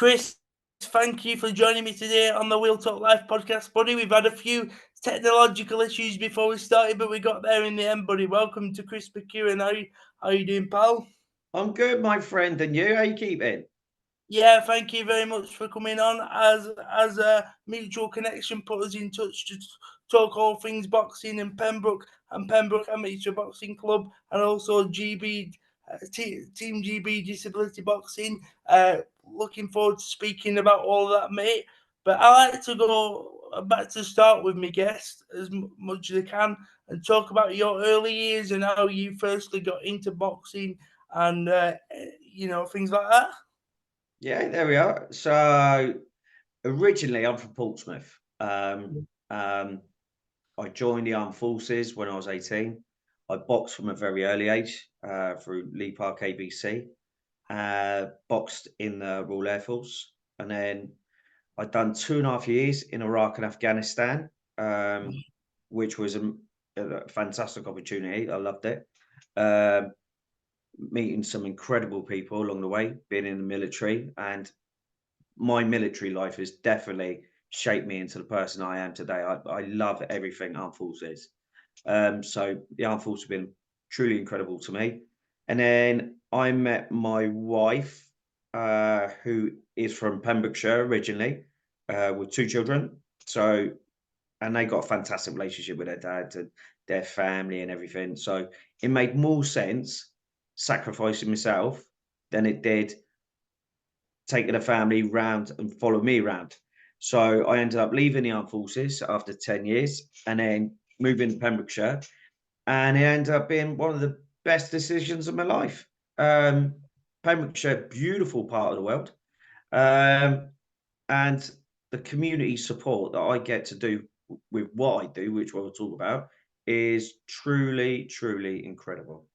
Chris, thank you for joining me today on the Wheel Talk Life podcast, buddy. We've had a few technological issues before we started, but we got there in the end, buddy. Welcome to Chris McEwan. How you doing, pal? I'm good, my friend. And you? How you keeping? Yeah, thank you very much for coming on. As a mutual connection put us in touch to talk all things boxing in Pembroke Amateur Boxing Club, and also GB Team GB Disability Boxing. Looking forward to speaking about all of that, mate. But I like to go back to start with my guest as much as I can and talk about your early years and how you firstly got into boxing and things like that. Yeah, there we are. So originally, I'm from Portsmouth. I joined the armed forces when I was 18. I boxed from a very early age through Lee Park ABC. Boxed in the Royal Air Force, and then I'd done 2.5 years in Iraq and Afghanistan, which was a fantastic opportunity. I loved it. Um, Meeting some incredible people along the way, being in the military, and my military life has definitely shaped me into the person I am today. I love everything armed forces. So the armed forces have been truly incredible to me. And then I met my wife, who is from Pembrokeshire originally, with two children. So, and they got a fantastic relationship with their dad and their family and everything. So it made more sense sacrificing myself than it did taking a family round and follow me around. So I ended up leaving the armed forces after 10 years and then moving to Pembrokeshire. And it ended up being one of the best decisions of my life. Pembrokeshire, beautiful part of the world. Um, and the community support that I get to do with what I do, which we'll talk about, is truly, truly incredible.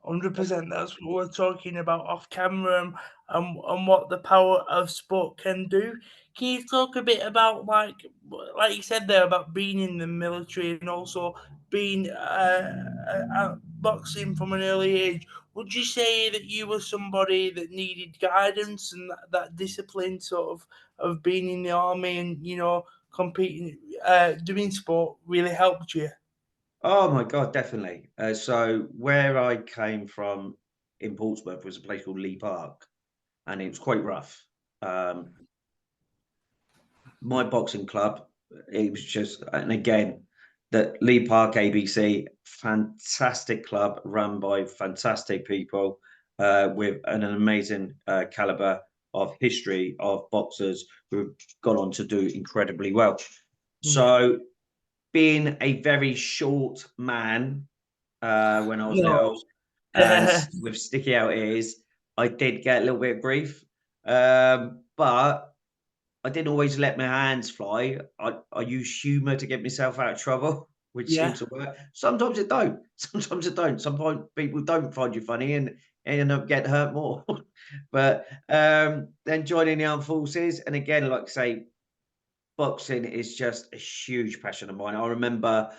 100%. That's what we're talking about off camera and what the power of sport can do. Can you talk a bit about like you said there about being in the military and also being boxing from an early age? Would you say that you were somebody that needed guidance and that discipline sort of being in the army and competing, doing sport really helped you? Oh my God, definitely. So where I came from in Portsmouth was a place called Lee Park, and it was quite rough. Um, my boxing club, it was just, and again, the Lee Park ABC, fantastic club run by fantastic people with an amazing caliber of history of boxers who have gone on to do incredibly well. Yeah. So being a very short man when I was No. little, and with sticky out ears, I did get a little bit of grief. But I didn't always let my hands fly. I use humour to get myself out of trouble, which Yeah. seems to work. Sometimes it don't. Sometimes it don't. Sometimes people don't find you funny and end up getting hurt more. But then joining the armed forces, and again, like I say, boxing is just a huge passion of mine. I remember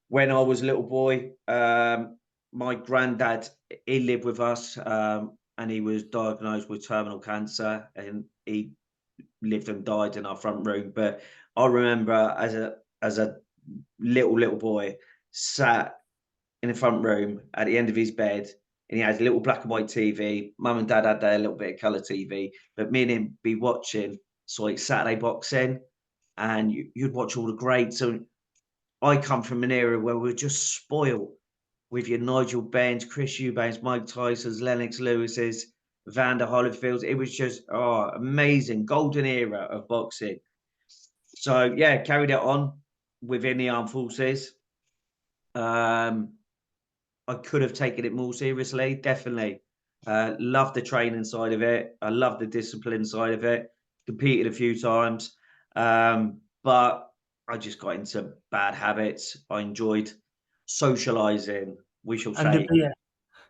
when I was a little boy, my granddad, he lived with us, and he was diagnosed with terminal cancer, and he lived and died in our front room. But I remember as a little boy, sat in the front room at the end of his bed, and he had a little black and white TV. Mum and dad had their little bit of colour TV, but me and him be watching so like Saturday boxing, and you'd watch all the greats. So I come from an era where we're just spoiled with your Nigel Benns, Chris Eubanks, Mike Tyson's, Lennox Lewis's, Vander Holyfield's. It was just amazing, golden era of boxing. So yeah, carried it on within the armed forces. Um, I could have taken it more seriously, definitely. Love the training side of it. I love the discipline side of it. Competed a few times, but I just got into bad habits. I enjoyed socializing, we shall And the say. beer.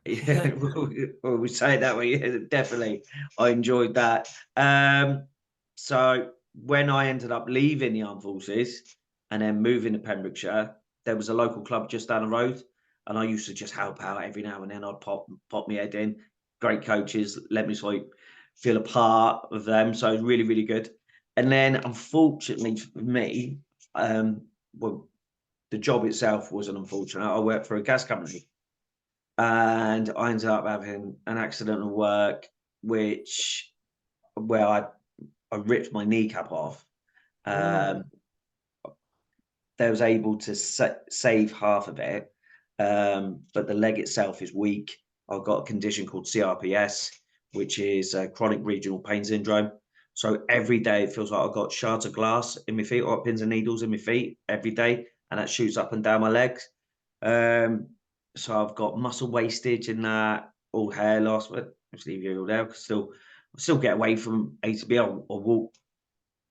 Yeah, we say it that way. Yeah, definitely, I enjoyed that. So when I ended up leaving the armed forces and then moving to Pembrokeshire, there was a local club just down the road, and I used to just help out every now and then. I'd pop my head in. Great coaches, let me swipe. feel a part of them. So really, really good. And then unfortunately for me, well, the job itself wasn't unfortunate. I worked for a gas company and I ended up having an accident at work, where I ripped my kneecap off. Oh. Um, they was able to save half of it, but the leg itself is weak. I've got a condition called CRPS, which is chronic regional pain syndrome. So every day it feels like I've got shards of glass in my feet or pins and needles in my feet every day, and that shoots up and down my legs. Um, so I've got muscle wastage in that, all hair loss. But just leave you all there. I still get away from A to B. I'll walk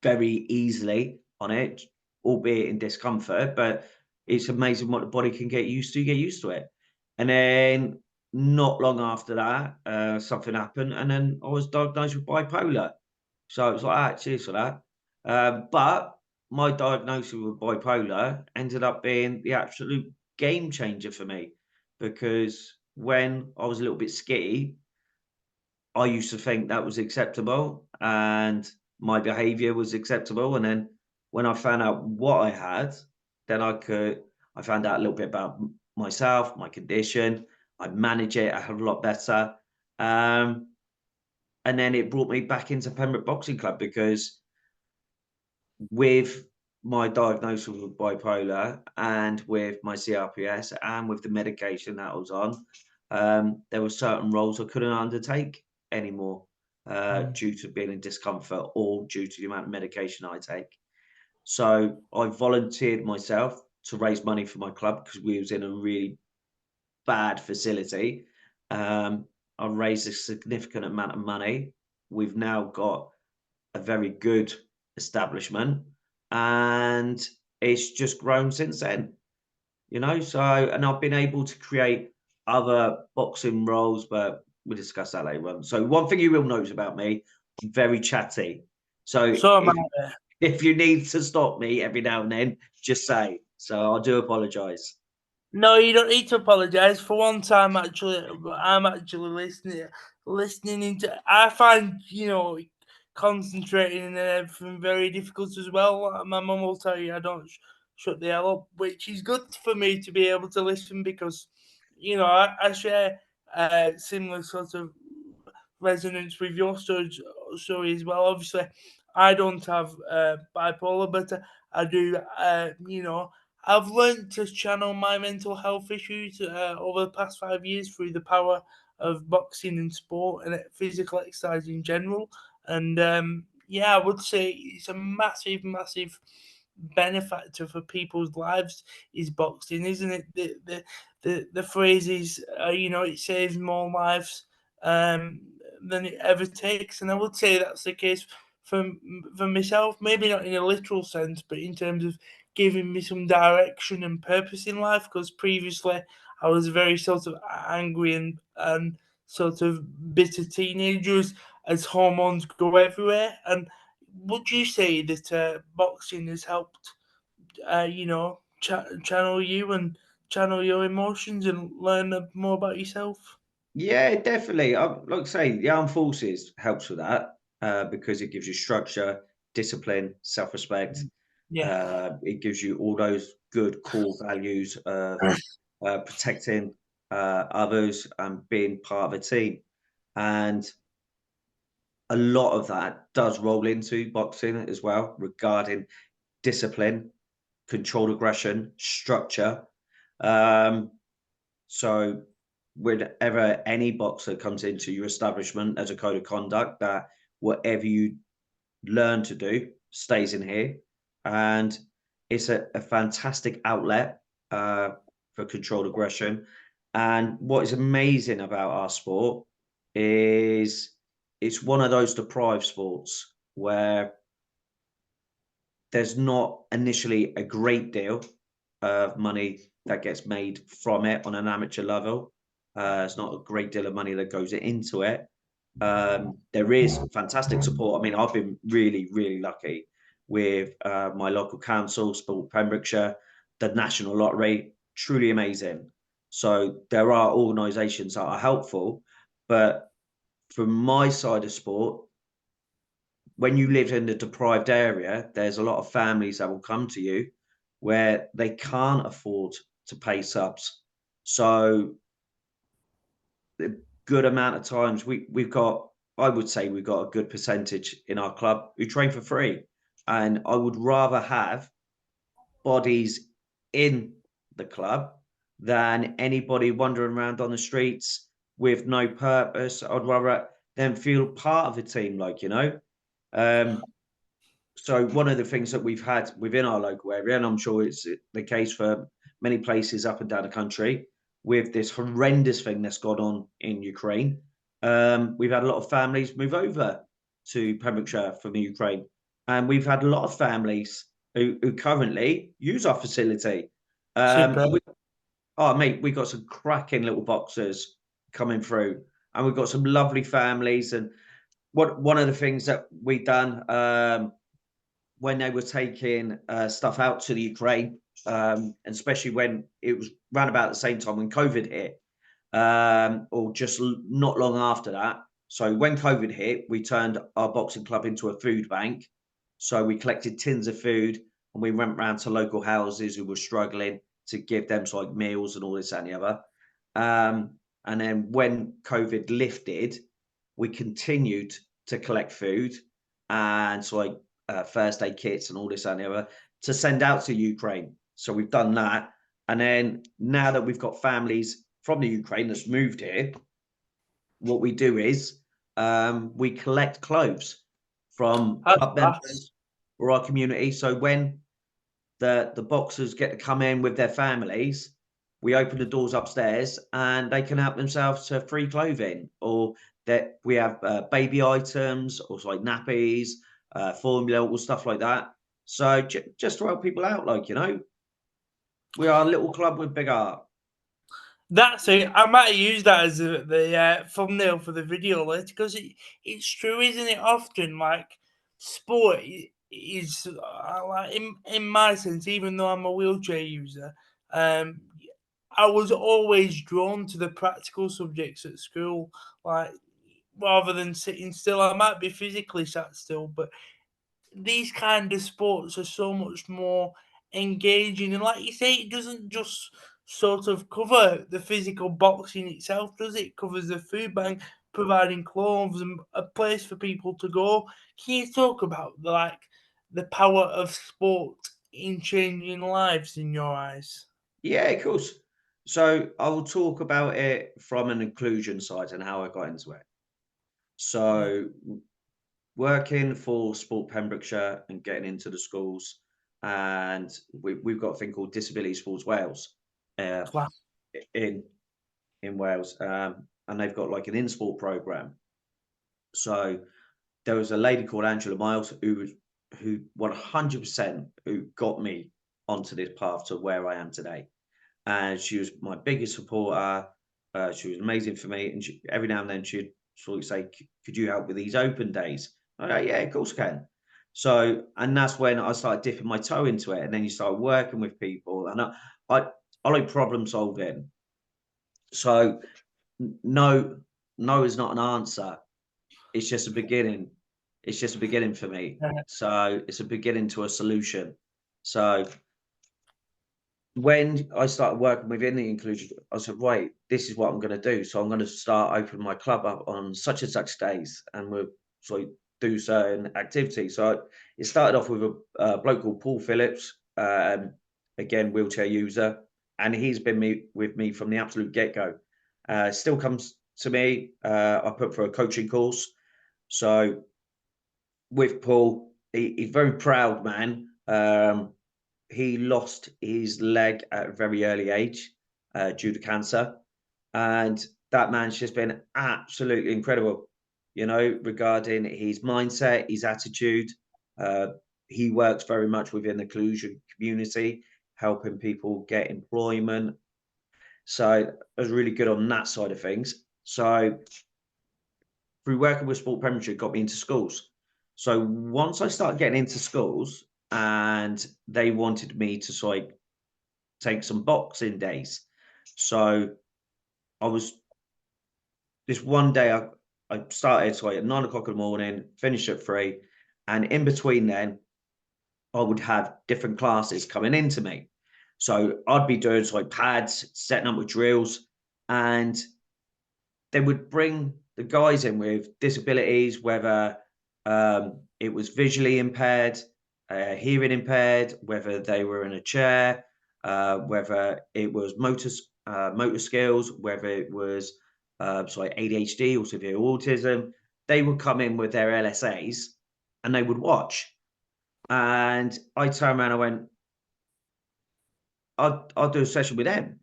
very easily on it, albeit in discomfort, but it's amazing what the body can get used to. You get used to it. And then not long after that, something happened, and then I was diagnosed with bipolar. So it was like, cheers for that. But my diagnosis with bipolar ended up being the absolute game changer for me, because when I was a little bit skitty, I used to think that was acceptable and my behavior was acceptable. And then when I found out what I had, then I found out a little bit about myself, my condition. I manage it a hell of a lot better. Um, and then it brought me back into Pembroke Boxing Club, because with my diagnosis with bipolar and with my CRPS and with the medication that I was on, there were certain roles I couldn't undertake anymore, due to being in discomfort or due to the amount of medication I take. So I volunteered myself to raise money for my club, because we was in a really bad facility. Um, I raised a significant amount of money. We've now got a very good establishment, and it's just grown since then, so, and I've been able to create other boxing roles, but we'll discuss that later on. So one thing you will notice about me, I'm very chatty. So So am if I. if you need to stop me every now and then, just say. So I do apologize. No, you don't need to apologise. For one time, I'm actually listening into. I find concentrating and everything very difficult as well. My mum will tell you I don't shut the hell up, which is good for me to be able to listen, because I share similar sort of resonance with your story as well. Obviously, I don't have bipolar, but I do. I've learned to channel my mental health issues over the past 5 years through the power of boxing and sport and physical exercise in general. And yeah, I would say it's a massive, massive benefactor for people's lives is boxing, isn't it? The phrase is, it saves more lives um, than it ever takes, and I would say that's the case for for myself. Maybe not in a literal sense, but in terms of giving me some direction and purpose in life. Because previously, I was a very sort of angry and sort of bitter teenager as hormones go everywhere. And would you say that boxing has helped, channel you and channel your emotions and learn more about yourself? Yeah, definitely. Like I say, the armed forces helps with that, because it gives you structure, discipline, self-respect. Yeah. It gives you all those good core values of protecting others and being part of a team. And a lot of that does roll into boxing as well, regarding discipline, controlled aggression, structure. Um, so whenever any boxer comes into your establishment, as a code of conduct that whatever you learn to do stays in here. And it's a fantastic outlet for controlled aggression. And what is amazing about our sport is it's one of those deprived sports where there's not initially a great deal of money that gets made from it on an amateur level. It's not a great deal of money that goes into it. There is fantastic support. I mean, I've been really, really lucky with my local council, Sport Pembrokeshire, the National Lottery, truly amazing. So there are organisations that are helpful, but from my side of sport, when you live in a deprived area, there's a lot of families that will come to you where they can't afford to pay subs. So a good amount of times we've got, I would say we've got a good percentage in our club who train for free. And I would rather have bodies in the club than anybody wandering around on the streets with no purpose. I'd rather them feel part of a team, like, you know. Um, so one of the things that we've had within our local area, and I'm sure it's the case for many places up and down the country, with this horrendous thing that's gone on in Ukraine, we've had a lot of families move over to Pembrokeshire from the Ukraine, and we've had a lot of families who currently use our facility. Super. Oh, mate, we've got some cracking little boxers coming through, and we've got some lovely families. And one of the things that we've done, when they were taking stuff out to the Ukraine, and especially when it was round about the same time when COVID hit, or just not long after that. So when COVID hit, we turned our boxing club into a food bank. So we collected tins of food and we went round to local houses who were struggling to give them like meals and all this and the other. And then when COVID lifted, we continued to collect food and so like first aid kits and all this and the other to send out to Ukraine. So we've done that. And then now that we've got families from the Ukraine that's moved here, what we do is we collect clothes from That's club class. members or our community. So when the boxers get to come in with their families, we open the doors upstairs and they can help themselves to free clothing, or that we have baby items or like nappies, formula, or stuff like that. So just to help people out, like, you know, we are a little club with big heart. That's it. I might use that as the thumbnail for the video later because it's true, isn't it? Often, like sport is like in my sense, even though I'm a wheelchair user, um, I was always drawn to the practical subjects at school, like rather than sitting still. I might be physically sat still, but these kind of sports are so much more engaging, and like you say, it doesn't just sort of cover the physical boxing itself, does it? It covers the food bank, providing clothes and a place for people to go. Can you talk about the power of sport in changing lives in your eyes? Yeah, of course. So I will talk about it from an inclusion side and how I got into it. Yeah, So working for Sport Pembrokeshire and getting into the schools, and we've got a thing called Disabilities Sports Wales uh, class. in Wales, and they've got like an in-sport program. So there was a lady called Angela Miles who 100% who got me onto this path to where I am today. And she was my biggest supporter. She was amazing for me, and every now and then she'd sort of say, "Could you help with these open days?" I go, "Yeah, of course I can." So, and that's when I started dipping my toe into it, and then you start working with people, and I, I like problem solving. So, no, no is not an answer. It's just a beginning. It's just a beginning for me. Yeah. So, it's a beginning to a solution. So, when I started working within the inclusion, I said, right, this is what I'm going to do. So I'm going to start opening my club up on such and such days, and we'll sort of do certain activities. So it started off with a bloke called Paul Phillips, again wheelchair user, and he's been with me from the absolute get go. Still comes to me. I put for a coaching course. So with Paul, he's very proud man. He lost his leg at a very early age due to cancer, and that man's just been absolutely incredible. You know, regarding his mindset, his attitude. Uh, he works very much within the inclusion community, helping people get employment. So I was really good on that side of things. So through working with Sport Premiership, got me into schools. So once I started getting into schools, and they wanted me to sort of take some boxing days. So I was this one day I started so at 9 o'clock in the morning, finished at 3, and in between then, I would have different classes coming into me. So I'd be doing so like pads, setting up with drills, and they would bring the guys in with disabilities, whether it was visually impaired, hearing impaired, whether they were in a chair, whether it was motor skills, whether it was ADHD or severe autism. They would come in with their LSAs and they would watch. And I turned around and I went, I'll do a session with them.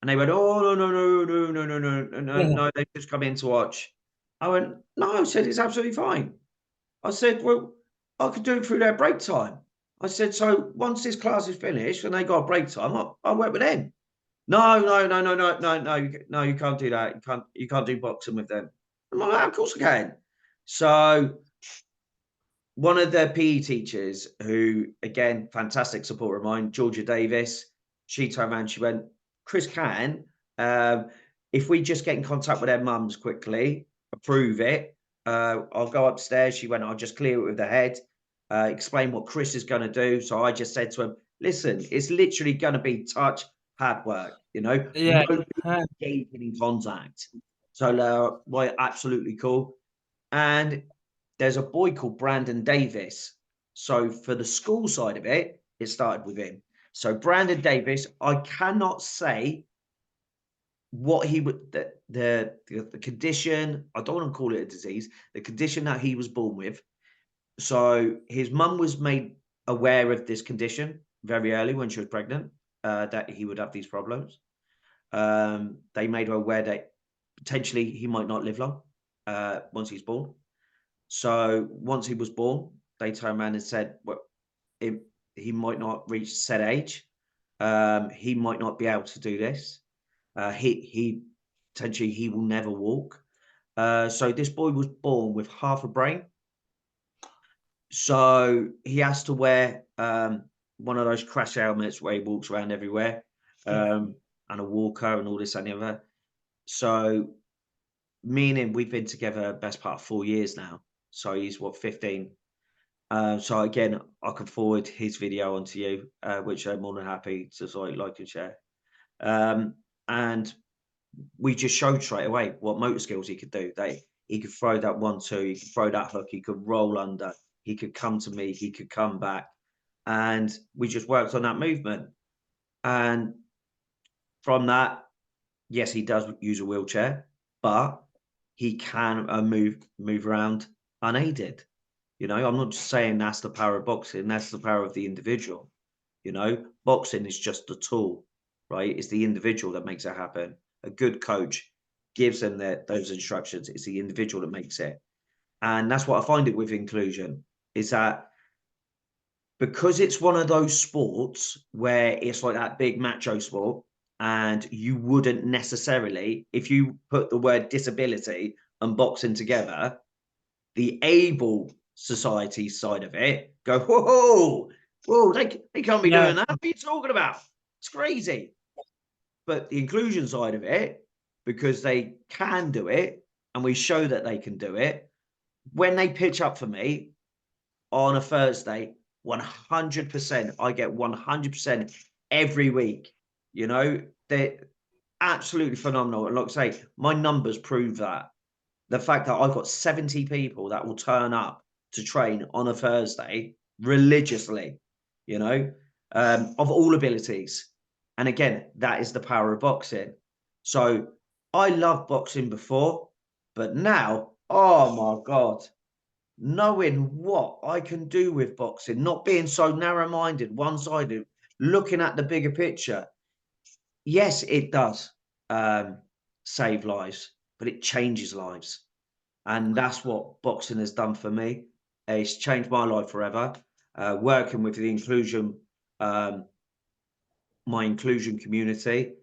And they went, "Oh, no, no, no, no, no, no, no, no, no, Yeah. no, they just come in to watch." I went, "No," I said, "it's absolutely fine." I said, "Well, I could do it through their break time." I said, "So once this class is finished and they got break time, I'll work with them." No, no, no, no, no, no, no, no, you can't do that. You can't do boxing with them. I'm like, "Of course I can." So one of the PE teachers who, again, fantastic supporter of mine, Georgia Davis, she turned around, she went, "Chris can, if we just get in contact with their mums quickly, approve it, I'll go upstairs." She went, "I'll just clear it with the head, explain what Chris is going to do." So I just said to him, "Listen, it's literally going to be touch pad work, Yeah. no engaging in contact." So well, absolutely cool. And there's a boy called Brandon Davis. So for the school side of it, it started with him. So Brandon Davis, I cannot say what he would the condition. I don't want to call it a disease. The condition that he was born with. So his mum was made aware of this condition very early when she was pregnant, that he would have these problems. They made her aware that potentially he might not live long once he's born. So once he was born, they turned around and said, "Well, it, he might not reach said age. He might not be able to do this. He potentially he will never walk." So this boy was born with half a brain. So he has to wear one of those crash helmets where he walks around everywhere, Yeah. and a walker and all this and the other. So me and him, we've been together best part of 4 years now. So he's what, 15. So again, I can forward his video onto you, which I'm more than happy to sort of like and share. And we just showed straight away what motor skills he could do. That he could throw that 1-2, he could throw that hook, he could roll under, he could come to me, he could come back, and we just worked on that movement. And from that, yes, he does use a wheelchair, but he can move around unaided. I'm not just saying that's the power of boxing, that's the power of the individual. Boxing is just a tool, right? It's the individual that makes it happen. A good coach gives them those instructions. It's the individual that makes it. And that's what I find it with inclusion, is that because it's one of those sports where it's like that big macho sport, and you wouldn't necessarily, if you put the word disability and boxing together, the able society side of it go, whoa, whoa, they can't be Yeah. doing that. What are you talking about? It's crazy. But the inclusion side of it, because they can do it and we show that they can do it, when they pitch up for me on a Thursday, 100%, I get 100% every week. They're absolutely phenomenal. And like I say, my numbers prove that. The fact that I've got 70 people that will turn up to train on a Thursday religiously, of all abilities. And again, that is the power of boxing. So I loved boxing before, but now, oh my God, knowing what I can do with boxing, not being so narrow minded, one sided, looking at the bigger picture. Yes, it does save lives, but it changes lives. And that's what boxing has done for me. It's changed my life forever. Working with the um, my inclusion community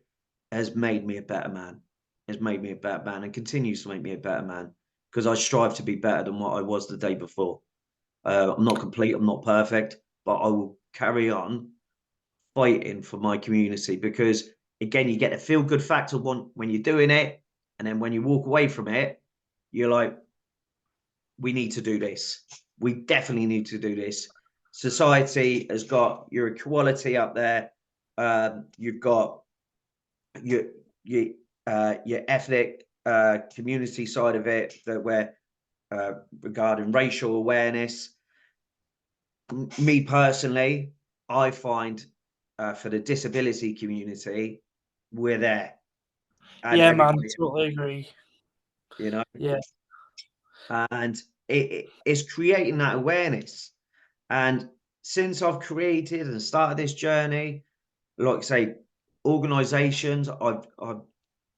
has made me a better man. Has made me a better man and continues to make me a better man, because I strive to be better than what I was the day before. I'm not complete, I'm not perfect, but I will carry on fighting for my community, because again, you get a feel good factor when you're doing it, and then when you walk away from it, you're like, we need to do this. We definitely need to do this. Society has got your equality up there. You've got your your ethnic community side of it, that where regarding racial awareness. Me personally, I find for the disability community, we're there, and Yeah, man, everybody, totally agree. you know, Yeah, and it's creating that awareness. And since I've created and started this journey, like I say, organisations I've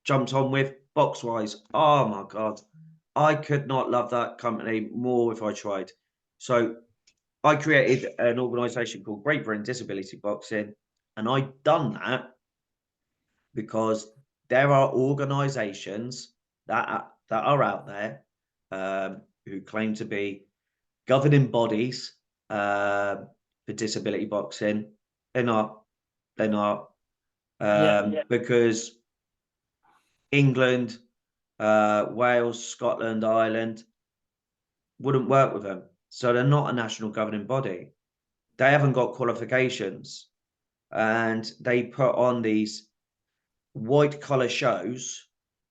jumped on with, Boxwise. Oh my god, I could not love that company more if I tried. So I created an organisation called Great Britain Disability Boxing, and I've done that because there are organisations that are out there who claim to be governing bodies for disability boxing. They're not. They're not. yeah, Because England, Wales, Scotland, Ireland wouldn't work with them. So they're not a national governing body. They haven't got qualifications. And they put on these white collar shows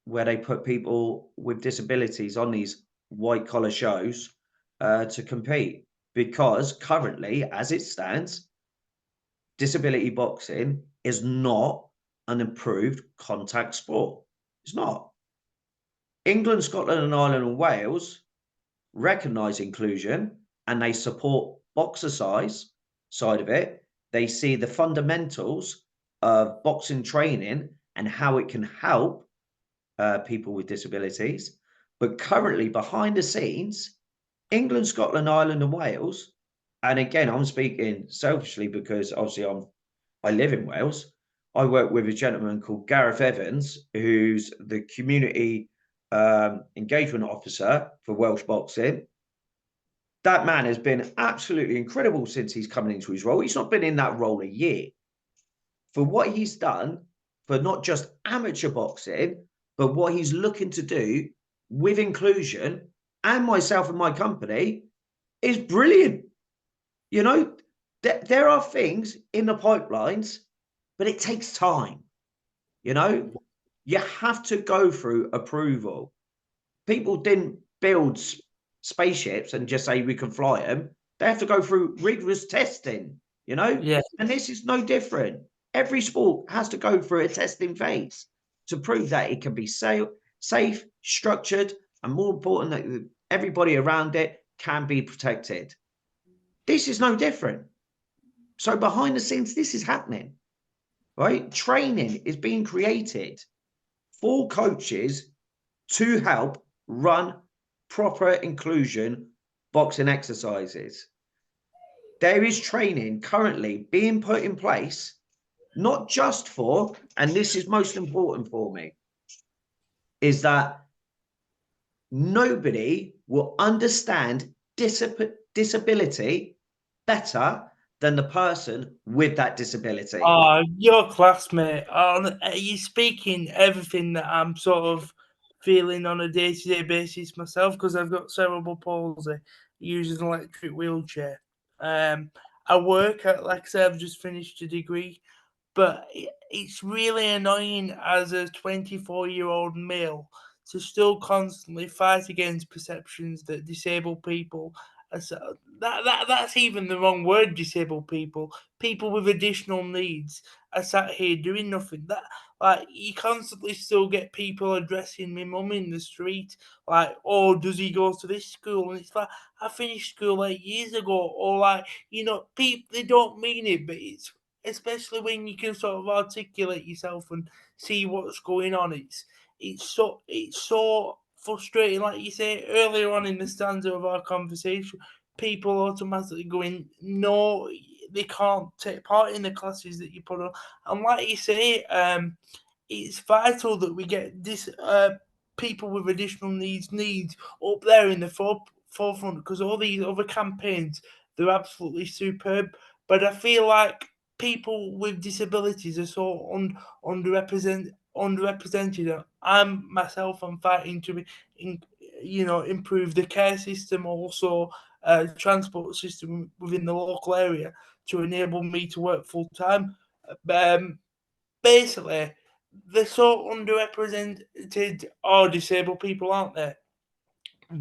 where they put people with disabilities on these white collar shows to compete. Because currently, as it stands, disability boxing is not an approved contact sport. It's not. England, Scotland, and Ireland and Wales recognise inclusion, and they support boxercise side of it. They see the fundamentals of boxing training and how it can help people with disabilities. But currently, behind the scenes, England, Scotland, Ireland, and Wales, and again, I'm speaking selfishly because obviously I live in Wales. I work with a gentleman called Gareth Evans, who's the community engagement officer for Welsh boxing. That man has been absolutely incredible since he's coming into his role. He's not been in that role a year. For what he's done for not just amateur boxing, but what he's looking to do with inclusion and myself and my company is brilliant. You know, there are things in the pipelines, but it takes time. You know, you have to go through approval. People didn't build spaceships and just say we can fly them. They have to go through rigorous testing, you know, yeah, and this is no different. Every sport has to go through a testing phase to prove that it can be safe, structured, and more important, that everybody around it can be protected. This is no different. So behind the scenes, this is happening, right? Training is being created for coaches to help run proper inclusion boxing exercises. There is training currently being put in place, not just for, and this is most important for me, is that nobody will understand disability better than the person with that disability. oh, your classmate. Oh, you speaking everything that I'm sort of feeling on a day-to-day basis myself because I've got cerebral palsy, using an electric wheelchair. I work at, like I said, I've just finished a degree, but it's really annoying as a 24-year-old male to still constantly fight against perceptions that disabled people are that's even the wrong word. Disabled people with additional needs are sat here doing nothing. That, like, you constantly still get people addressing my mum in the street like, oh, does he go to this school? And it's like, I finished school 8 years ago. Or like, people, they don't mean it, but it's, especially when you can sort of articulate yourself and see what's going on. It's so frustrating. Like you say earlier on in the stanza of our conversation, people automatically going, no, they can't take part in the classes that you put on. And like you say, it's vital that we get this people with additional needs up there in the forefront, because all these other campaigns, they're absolutely superb. But I feel like people with disabilities are so underrepresented. I'm fighting to improve the care system, also transport system within the local area to enable me to work full time. Basically, they're so underrepresented or disabled people, aren't they?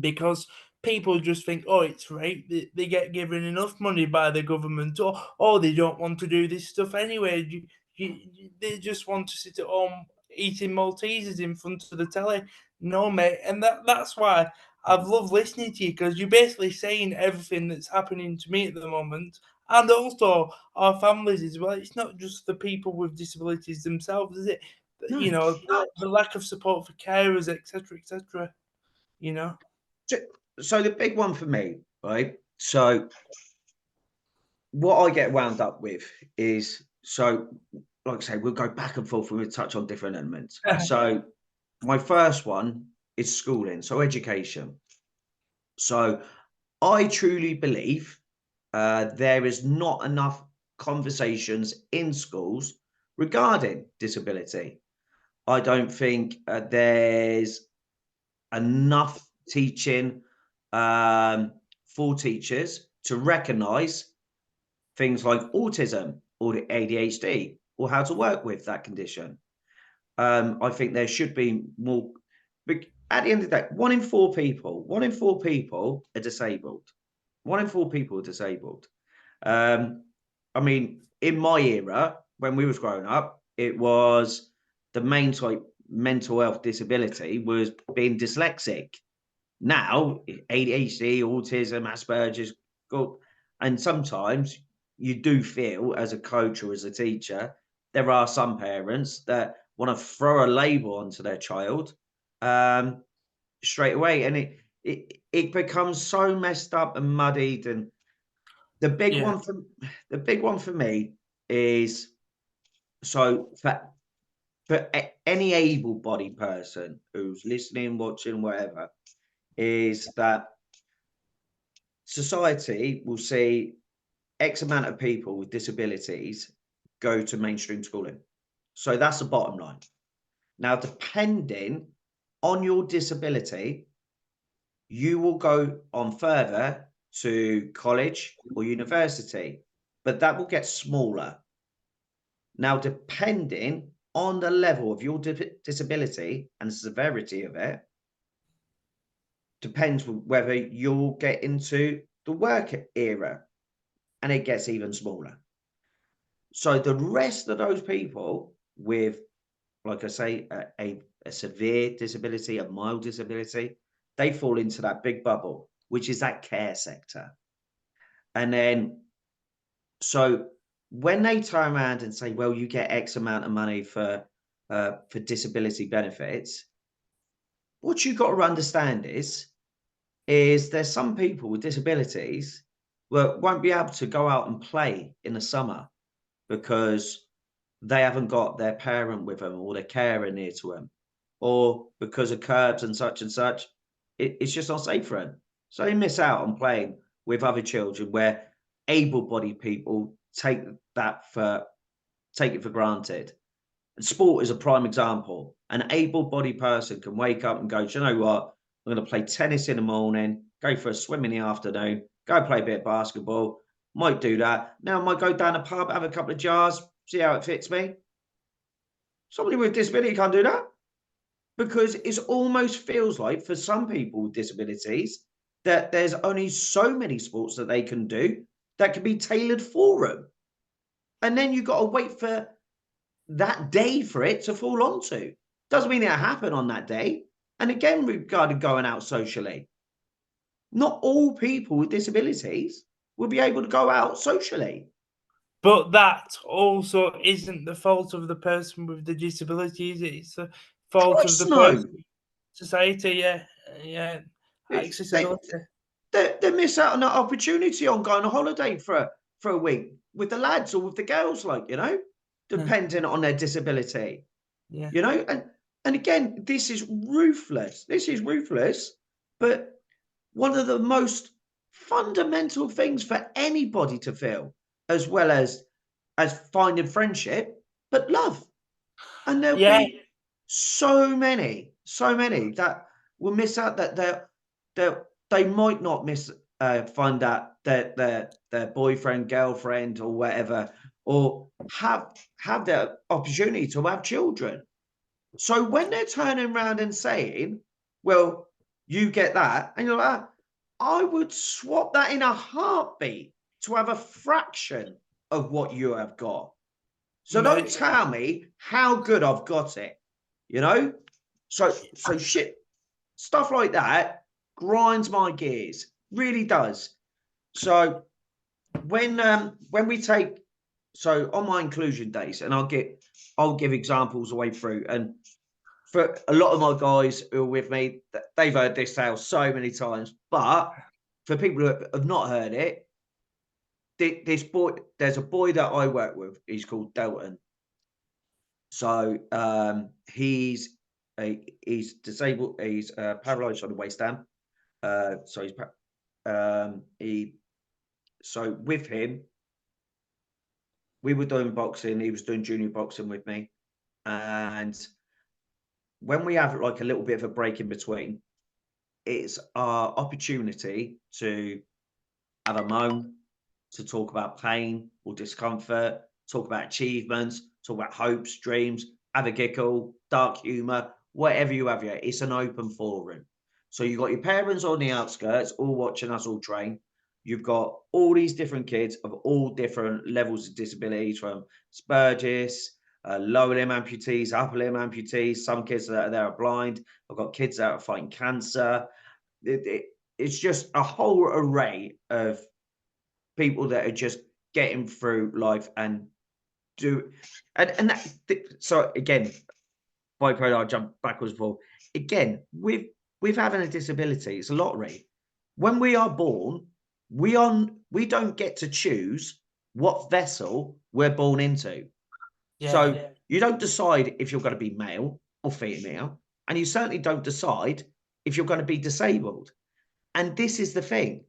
Because people just think, oh, it's right, they get given enough money by the government, or they don't want to do this stuff anyway. They just want to sit at home eating Maltesers in front of the telly. No, mate, and that's why I've loved listening to you, because you're basically saying everything that's happening to me at the moment, and also our families as well. It's not just the people with disabilities themselves, is it? No. The lack of support for carers, etc., etc. You know. So the big one for me, right? So what I get wound up with is, so like I say, we'll go back and forth and we'll touch on different elements. So my first one is schooling, so education. So I truly believe there is not enough conversations in schools regarding disability. I don't think there's enough teaching for teachers to recognise things like autism or ADHD or how to work with that condition. I think there should be more. At the end of the day, one in four people are disabled. One in four people are disabled. I mean, in my era, when we was growing up, it was the main type mental health disability was being dyslexic. Now, ADHD, autism, Asperger's, and sometimes you do feel as a coach or as a teacher, there are some parents that want to throw a label onto their child straight away, and it becomes so messed up and muddied. And the big Yeah. one for me is, so for any able-bodied person who's listening, watching, whatever, is that society will see X amount of people with disabilities go to mainstream schooling. So that's the bottom line. Now, depending on your disability, you will go on further to college or university, but that will get smaller. Now, depending on the level of your disability and the severity of it, depends whether you'll get into the work era, and it gets even smaller. So the rest of those people with, like I say, a severe disability, a mild disability, they fall into that big bubble, which is that care sector. And then, so when they turn around and say, well, you get X amount of money for disability benefits, what you've got to understand is there's some people with disabilities that won't be able to go out and play in the summer because they haven't got their parent with them or their carer near to them, or because of curbs and such, it's just not safe for them. So they miss out on playing with other children where able-bodied people take it for granted. And sport is a prime example. An able-bodied person can wake up and go, do you know what? I'm going to play tennis in the morning, go for a swim in the afternoon, go play a bit of basketball, might do that. Now I might go down a pub, have a couple of jars, see how it fits me. Somebody with disability can't do that, because it almost feels like for some people with disabilities that there's only so many sports that they can do that can be tailored for them. And then you've got to wait for that day for it to fall onto. Doesn't mean it'll happen on that day. And again, regarding going out socially, not all people with disabilities will be able to go out socially. But that also isn't the fault of the person with the disability, is it? It's the fault of Christ, the no. person, society, yeah, accessibility. They miss out on that opportunity on going on holiday for a week with the lads or with the girls, like, depending on their disability, Yeah. and again, this is ruthless. This is ruthless, but one of the most fundamental things for anybody to feel, as well as finding friendship, but love. And there'll Yeah. be so many that will miss out, that they might not find that their boyfriend, girlfriend, or whatever, or have the opportunity to have children. So when they're turning around and saying, "Well, you get that," and you're like, I would swap that in a heartbeat to have a fraction of what you have got. So don't mate. tell me how good I've got it, you know? So shit, stuff like that grinds my gears, really does. So when we take, so on my inclusion days, and I'll give examples the way through, and for a lot of my guys who are with me, they've heard this tale so many times, but for people who have not heard it, this boy, there's a boy that I work with. He's called Delton. So he's disabled. He's paralysed on the waist down. So he so with him, we were doing boxing. He was doing junior boxing with me, and when we have like a little bit of a break in between, it's our opportunity to have a moan, to talk about pain or discomfort, talk about achievements, talk about hopes, dreams, have a giggle, dark humour, whatever you have here. It's an open forum. So you've got your parents on the outskirts all watching us all train. You've got all these different kids of all different levels of disabilities, from Spurgis, lower limb amputees, upper limb amputees, some kids that are blind. I've got kids that are fighting cancer. It's just a whole array of people that are just getting through life and and that. So again, bipolar, I jump backwards and forward. Again, with having a disability, it's a lottery. When we are born, we don't get to choose what vessel we're born into. Yeah, So you don't decide if you're going to be male or female, and you certainly don't decide if you're going to be disabled. And this is the thing.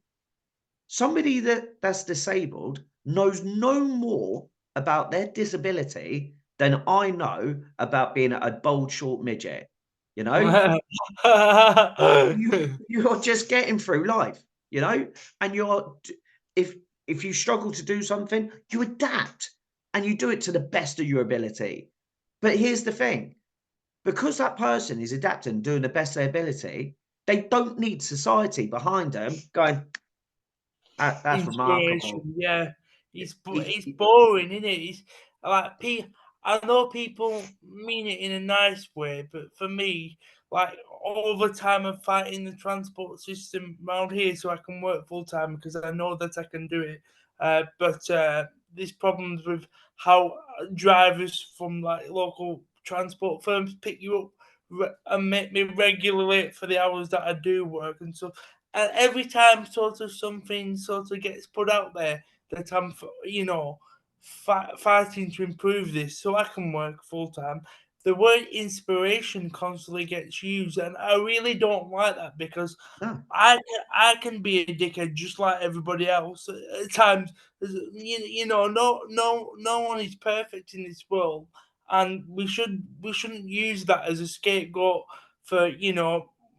Somebody that's disabled knows no more about their disability than I know about being a bold, short midget. You know, you're just getting through life. You know, and if if you struggle to do something, you adapt and you do it to the best of your ability. But here's the thing: because that person is adapting, doing the best of their ability, they don't need society behind them going, that's inspiration. remarkable. Yeah, It, it's boring, isn't it? It's like I know people mean it in a nice way, but for me, like all the time I'm fighting the transport system around here so I can work full time because I know that I can do it. But there's problems with how drivers from like local transport firms pick you up and make me regularly late for the hours that I do work and so. And every time sort of something sort of gets put out there that I'm, fighting to improve this so I can work full time, the word inspiration constantly gets used, and I really don't like that because no, I can be a dickhead just like everybody else at times. No one is perfect in this world, and we shouldn't use that as a scapegoat for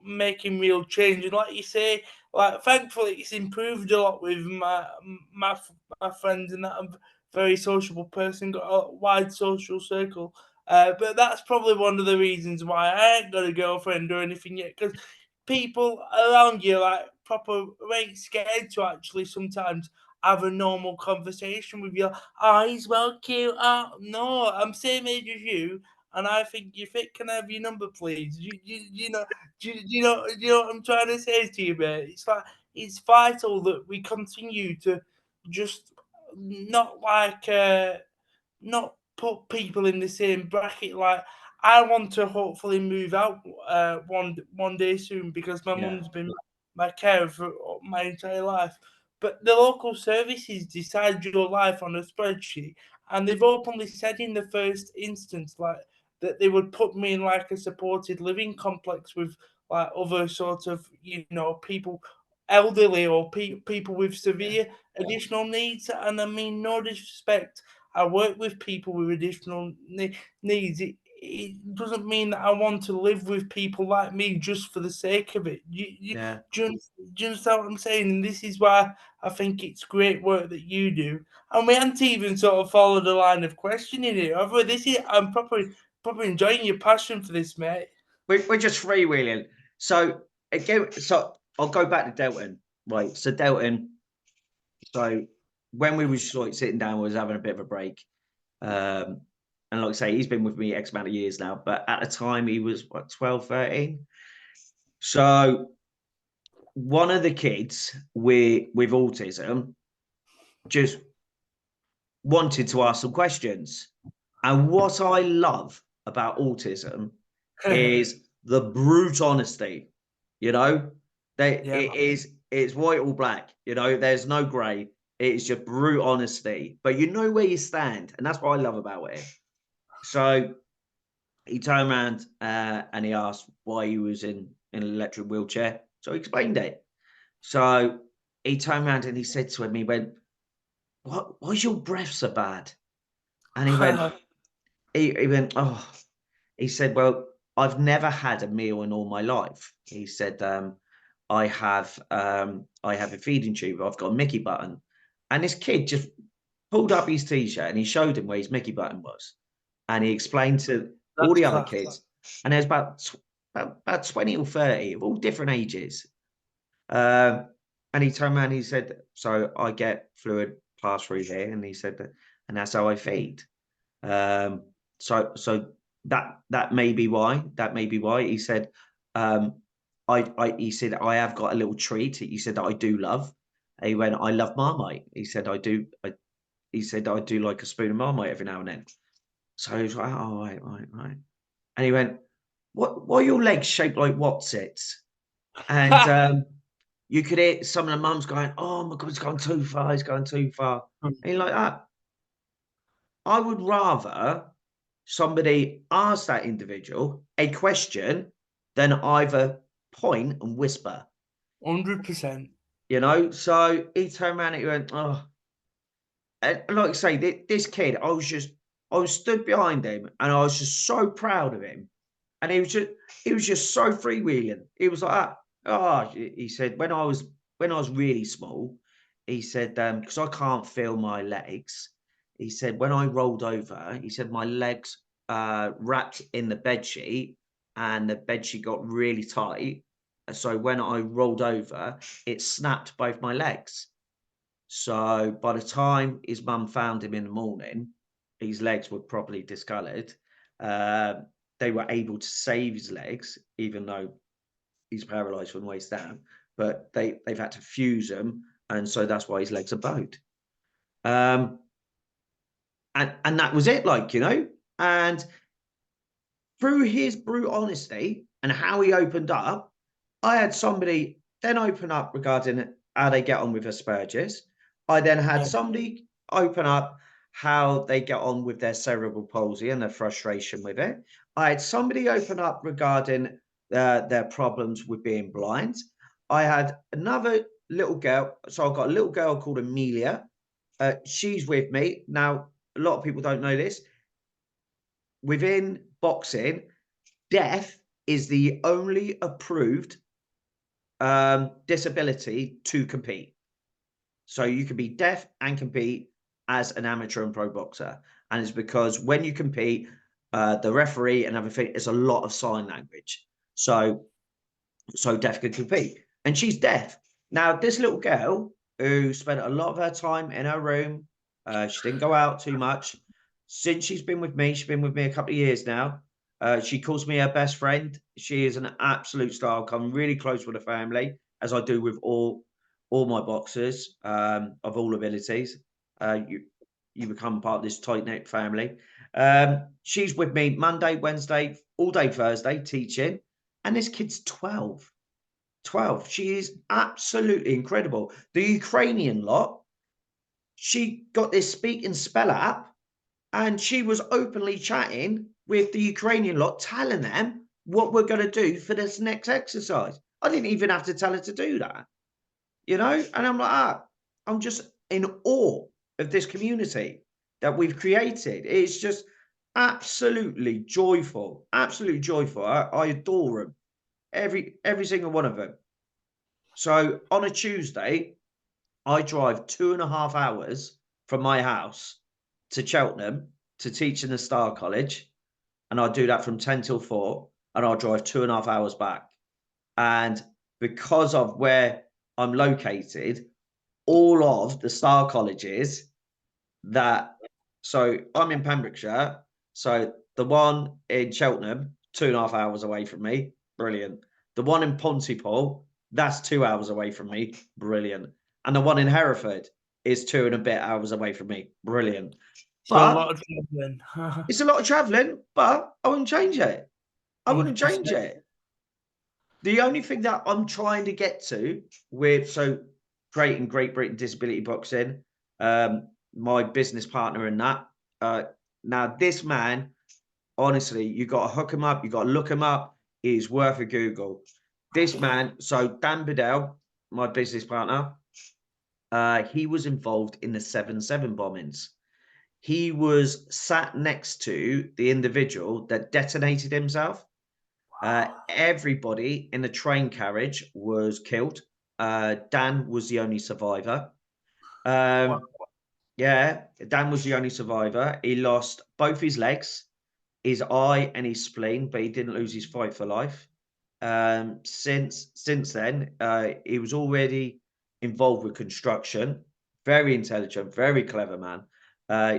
making real change. And like you say, like thankfully it's improved a lot with my my friends, and that I'm a very sociable person, got a wide social circle. But that's probably one of the reasons why I ain't got a girlfriend or anything yet, because people around you like proper ain't scared to actually sometimes have a normal conversation with you. Oh, he's well cute. Oh, no, I'm same age as you, and I think you're fit. Can I have your number, please? Do you know what I'm trying to say to you, mate? It's like it's vital that we continue to just not like not put people in the same bracket. Like I want to hopefully move out one day soon because my yeah, mum's been my carer for my entire life. But the local services decide your life on a spreadsheet, and they've openly said in the first instance like that they would put me in like a supported living complex with like other sort of people elderly or people with yeah, severe additional needs. And I mean no disrespect, I work with people with additional needs. it doesn't mean that I want to live with people like me just for the sake of it. Yeah. Do you understand what I'm saying? And this is why I think it's great work that you do. And we haven't even sort of followed the line of questioning it. I'm properly enjoying your passion for this, mate. We're just freewheeling. So again, so I'll go back to Delton. Right. So Delton. So when we was like sitting down, we was having a bit of a break. And like I say, he's been with me X amount of years now, but at the time he was what, 12, 13. So one of the kids with autism just wanted to ask some questions. And what I love about autism is the brute honesty. You know, Yeah, man. it's white or black. You know, there's no grey. It's just brute honesty. But you know where you stand, and that's what I love about it. So he turned around and he asked why he was in an electric wheelchair. So he explained it. So he turned around and he said to him, he went, why's your breath so bad? And he went, oh, he said, well, I've never had a meal in all my life. He said, I have a feeding tube. I've got a Mickey button. And this kid just pulled up his t-shirt and he showed him where his Mickey button was. And he explained to all That's the other class. kids, and there's about 20 or 30 of all different ages. And he turned around and he said, so I get fluid passed through here. And he said, and that's how I feed. So that may be why. That may be why. He said, he said, I have got a little treat. He said that I do love. He went, I love Marmite. He said, he said, I do like a spoon of Marmite every now and then. So he was like, oh, right. And he went, why are your legs shaped like Wotsits? And you could hear some of the mums going, oh my God, it's gone too far. It's going too far. And you're like that. I would rather somebody ask that individual a question than either point and whisper, 100%. you know? So he turned around and he went, oh, and like I say, this kid, I was stood behind him and I was just so proud of him. And he was just so freewheeling. He was like, oh, he said, when I was really small, he said, because I can't feel my legs. He said, when I rolled over, he said, my legs wrapped in the bed sheet and the bed sheet got really tight. So when I rolled over, it snapped both my legs. So by the time his mum found him in the morning, his legs were properly discoloured. Uh, they were able to save his legs, even though he's paralysed from the waist down. But they've had to fuse them, and so that's why his legs are bowed. And that was it, like, you know. And through his brute honesty and how he opened up, I had somebody then open up regarding how they get on with Asperger's. I then had Yeah. somebody open up how they get on with their cerebral palsy and their frustration with it. I had somebody open up regarding their problems with being blind. I had another little girl. So I've got a little girl called Amelia. She's with me. Now, a lot of people don't know this. Within boxing, deaf is the only approved disability to compete. So you can be deaf and compete as an amateur and pro boxer. And it's because when you compete, the referee and everything is a lot of sign language. So deaf can compete. And she's deaf. Now, this little girl who spent a lot of her time in her room, she didn't go out too much. Since she's been with me, she's been with me a couple of years now. She calls me her best friend. She is an absolute star. I've come really close with the family, as I do with all my boxers of all abilities. You become part of this tight knit family. She's with me Monday, Wednesday, all day Thursday teaching, and this kid's 12. 12. She is absolutely incredible. The Ukrainian lot, she got this speak and spell app, and she was openly chatting with the Ukrainian lot, telling them what we're going to do for this next exercise. I didn't even have to tell her to do that, you know? And I'm like, I'm just in awe of this community that we've created. It's just, absolutely joyful, absolutely joyful. I adore them, every single one of them. So on a Tuesday, I drive 2.5 hours from my house to Cheltenham to teach in the Star College, and I do that from 10 till 4, and I'll drive 2.5 hours back. And because of where I'm located, all of the Star Colleges that so I'm in Pembrokeshire, so the one in Cheltenham, 2.5 hours away from me, brilliant. The one in Pontypool, that's 2 hours away from me, brilliant. And the one in Hereford is 2 and a bit hours away from me, brilliant. So a But lot of travelling. it's a lot of travelling, but I wouldn't change it. I wouldn't change 100%. it. The only thing that I'm trying to get to with creating Great Britain Disability Boxing, my business partner in that. Now this man, honestly, you got to hook him up, you got to look him up. He's worth a Google. This man, so Dan Bedell, my business partner, he was involved in the 7/7 bombings. He was sat next to the individual that detonated himself. Everybody in the train carriage was killed. Dan was the only survivor. Wow. Yeah, Dan was the only survivor. He lost both his legs, his eye, and his spleen, but he didn't lose his fight for life. Since then, he was already involved with construction. Very intelligent, very clever man.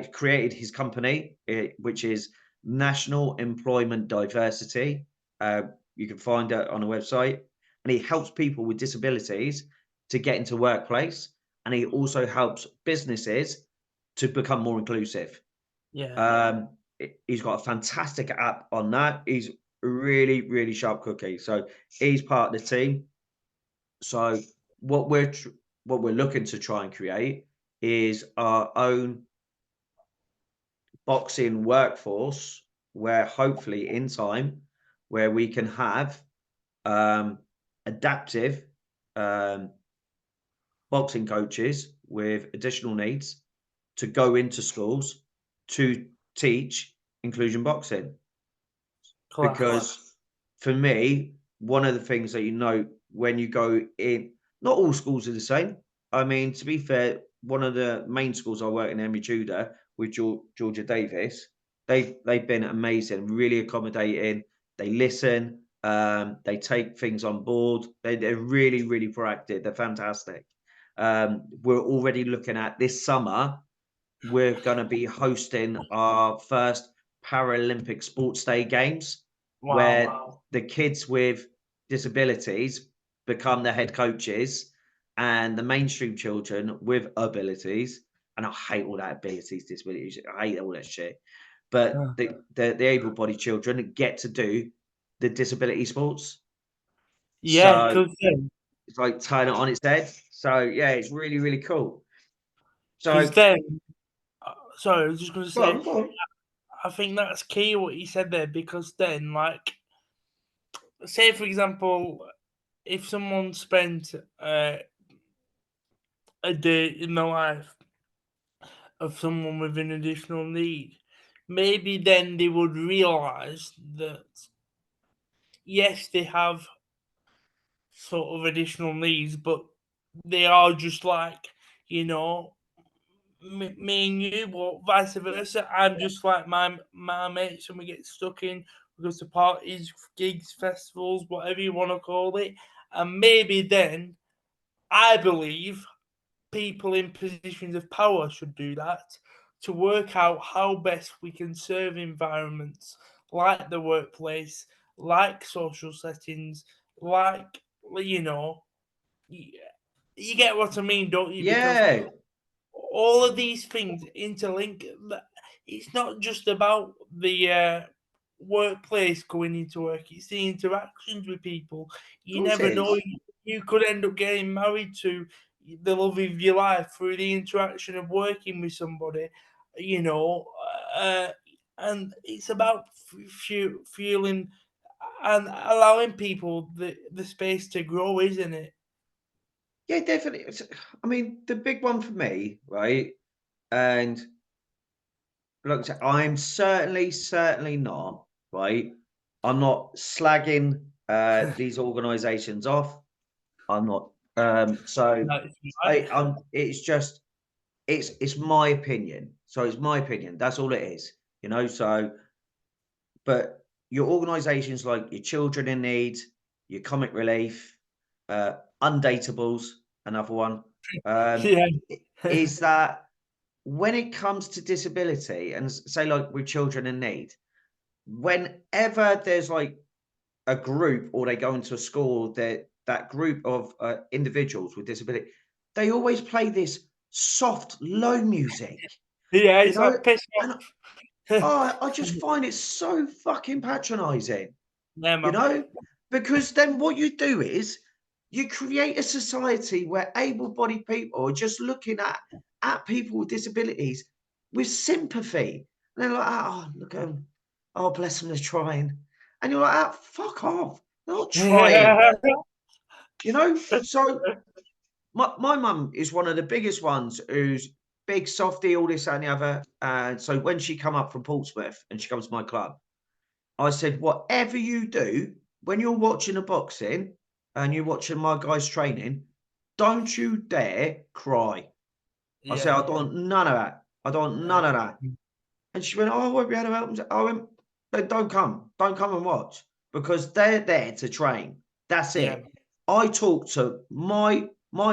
He created his company, which is National Employment Diversity. You can find it on a website, and he helps people with disabilities to get into workplace, and he also helps businesses to become more inclusive. Yeah. Um, he's got a fantastic app on that. He's a really, really sharp cookie. So he's part of the team. So what we're looking to try and create is our own boxing workforce, where hopefully in time, where we can have um, adaptive um, boxing coaches with additional needs to go into schools to teach inclusion boxing. Class. Because for me, one of the things that when you go in, not all schools are the same. I mean, to be fair, one of the main schools I work in, Emory Tudor, with Georgia Davis, they've been amazing, really accommodating. They listen, they take things on board. They're really, really proactive. They're fantastic. We're already looking at this summer. We're going to be hosting our first Paralympic Sports Day games, where Wow. the kids with disabilities become the head coaches, and the mainstream children with abilities. And I hate all that abilities, disabilities. I hate all that shit. But Uh, the able-bodied children get to do the disability sports. yeah, So because then, it's like turn it on its head. So yeah, it's really, really cool. cause So then, sorry, I was just going to go say, on, go on. I think that's key what you said there, because then, like, say for example, if someone spent a day in the life of someone with an additional need, maybe then they would realize that yes, they have sort of additional needs, but they are just like, you know, me and you, or vice versa. I'm just like my mates, and we get stuck in. We go to parties, gigs, festivals, whatever you want to call it, and maybe then I believe people in positions of power should do that, to work out how best we can serve environments like the workplace, like social settings, like, you know, you get what I mean, don't you? Because Yeah, all of these things interlink. It's not just about the workplace going into work, it's the interactions with people. of You course never it know, is. you could end up getting married to the love of your life through the interaction of working with somebody, you know. uh, and it's about fueling and allowing people the space to grow, isn't it? Yeah, definitely. I mean, the big one for me, right? And look, I'm certainly not, right? I'm not slagging these organisations off. I'm not. So No, it's right. it's just it's my opinion. So it's my opinion. That's all it is. So but your organisations like your Children in Need, your Comic Relief, Undateables, another one, Yeah. is that when it comes to disability and say like with Children in Need, whenever there's like a group or they go into a school, that group of individuals with disability, they always play this soft, low music, Yeah, you it's know, like piss and off. I just find it so fucking patronising, Yeah, you man. know, because then what you do is you create a society where able-bodied people are just looking at people with disabilities with sympathy. And they're like, oh, look at them. Oh, bless them, they're trying. And you're like, ah, fuck off. They're not trying, So my mum is one of the biggest ones who's big softy, all this and the other. And so when she come up from Portsmouth and she comes to my club, I said, whatever you do, when you're watching a boxing and you're watching my guys training, don't you dare cry. I said, Yeah. I don't want none of that. I don't want No. none of that. And she went, oh, I won't be able to help them. I went, then don't come. Don't come and watch because they're there to train. That's Yeah. it. I talk to my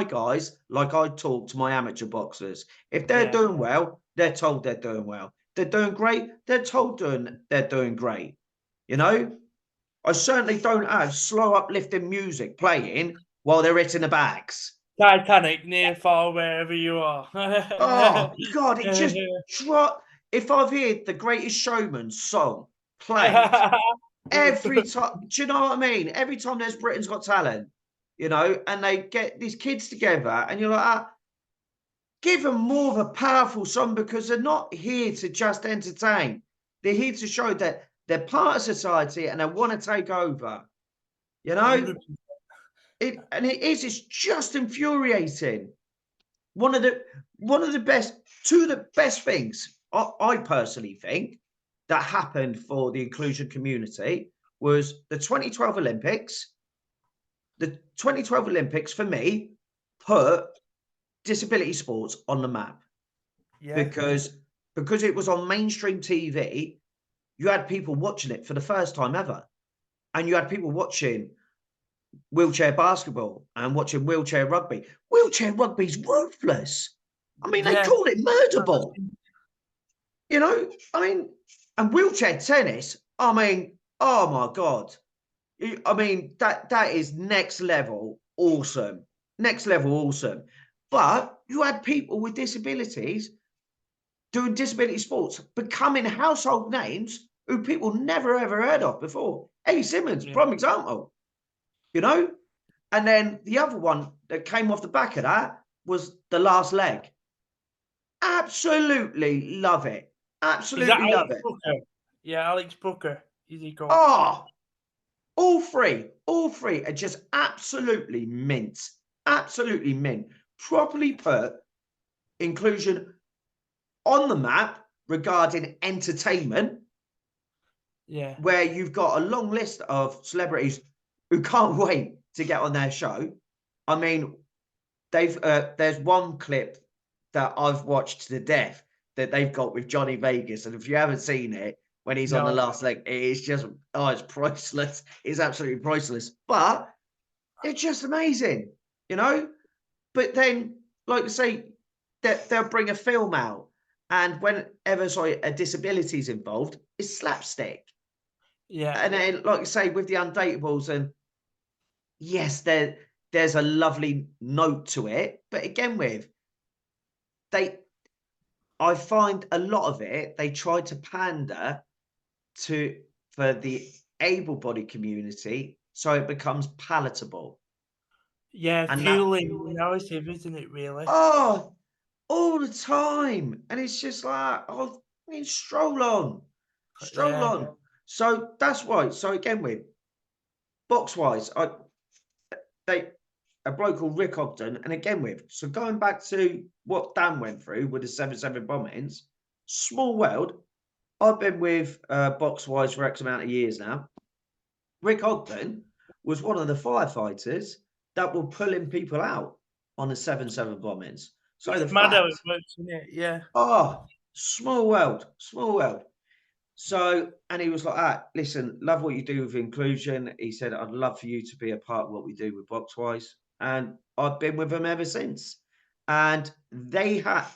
guys like I talk to my amateur boxers. If they're Yeah. doing well, they're told they're doing well. They're doing great, they're told they're doing great. You Yeah. know, I certainly don't have slow uplifting music playing while they're hitting the bags. Titanic, near, far, wherever you are. Oh God, it just if I've heard the Greatest Showman song played every time, do you know what I mean? Every time there's Britain's Got Talent, and they get these kids together, and you're like, give them more of a powerful song because they're not here to just entertain. They're here to show that they're part of society and they want to take over. You know, 100%. it's just infuriating. One of the best, two of the best things I personally think that happened for the inclusion community was the 2012 Olympics. The 2012 Olympics for me put disability sports on the map Yeah. because it was on mainstream TV. You had people watching it for the first time ever, and you had people watching wheelchair basketball and watching wheelchair rugby. Wheelchair rugby's ruthless. I mean, they Yeah. call it murder ball. I mean, and wheelchair tennis. I mean, oh my god. I mean, that is next level awesome. Next level awesome. But you had people with disabilities doing disability sports, becoming household names who people never ever heard of before. Eddie Simmons, Yeah. prime example. You know, and then the other one that came off the back of that was The Last Leg. Absolutely love it. Is that Absolutely love Alex it. Booker? Yeah, Alex Booker. Is he called? Oh, all three are just absolutely mint. Absolutely mint. Properly put inclusion on the map regarding entertainment, Yeah. where you've got a long list of celebrities who can't wait to get on their show. I mean, there's one clip that I've watched to death that they've got with Johnny Vegas, and if you haven't seen it when he's on the No. last leg, it's just it's priceless. It's absolutely priceless, but it's just amazing, you know. But then, like I say, they'll bring a film out, and whenever a disability is involved, it's slapstick. Yeah. And then, like I say, with the Undateables, and yes, there's a lovely note to it, but again, they, I find a lot of it they try to pander to for the able-bodied community, so it becomes palatable, Yeah. and that Fueling narrative, isn't it, really? oh, all the time, and it's just like I mean, stroll Yeah. on. So that's why. So again, with box wise, they a bloke called Rick Ogden, and again with so going back to what Dan went through with the 7/7 bombings, Small world. I've been with Boxwise for X amount of years now. Rick Ogden was one of the firefighters that were pulling people out on the 7/7 bombings. So It's the mad how it fact, works, isn't it? Yeah. oh, small world, small world. So, and he was like, listen, love what you do with inclusion. He said, I'd love for you to be a part of what we do with Boxwise. And I've been with them ever since. And they are,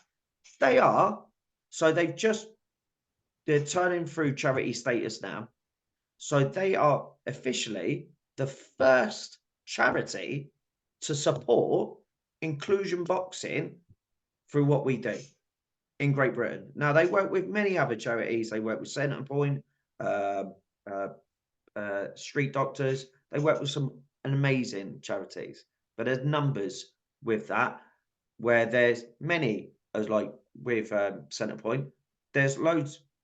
so they're turning through charity status now. So they are officially the first charity to support inclusion boxing through what we do in Great Britain. Now they work with many other charities. They work with Centrepoint, um, uh, Street Doctors. They work with some amazing charities, but there's numbers with that where there's many, as like with Centrepoint, there's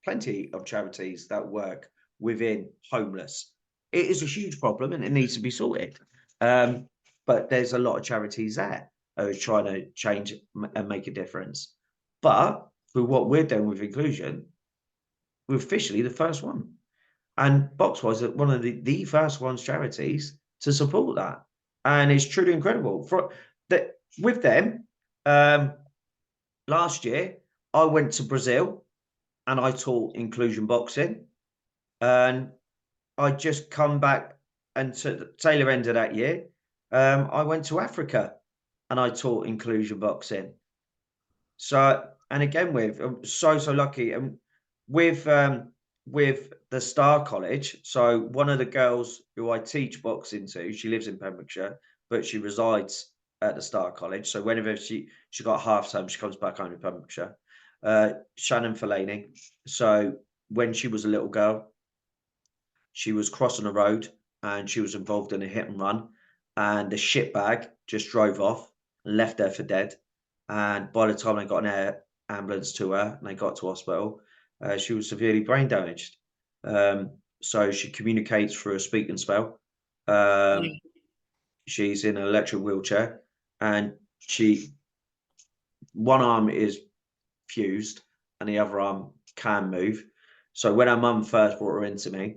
plenty of charities that work within homeless. It is a huge problem and it needs to be sorted. Um, but there's a lot of charities there who are trying to change and make a difference. But through what we're doing with inclusion, we're officially the first one. And Boxwise is one of the first ones charities to support that. And it's truly incredible. For that with them, um, last year I went to Brazil and I taught inclusion boxing. And I just come back and to the tailor end of that year, I went to Africa and I taught inclusion boxing. So, and again, I'm so lucky, and with the Star College. So, one of the girls who I teach boxing to, she lives in Pembrokeshire, but she resides at the Star College. So, whenever she got half term, she comes back home to Pembrokeshire. Shannon Fellaini. So, when she was a little girl, she was crossing a road and she was involved in a hit and run, and the shitbag just drove off and left her for dead. And by the time they got an ambulance to her and they got to hospital, she was severely brain damaged. So she communicates through a speaking spell. Yeah. Um, she's in an electric wheelchair, and one arm is fused and the other arm can move. So when her mum first brought her into me,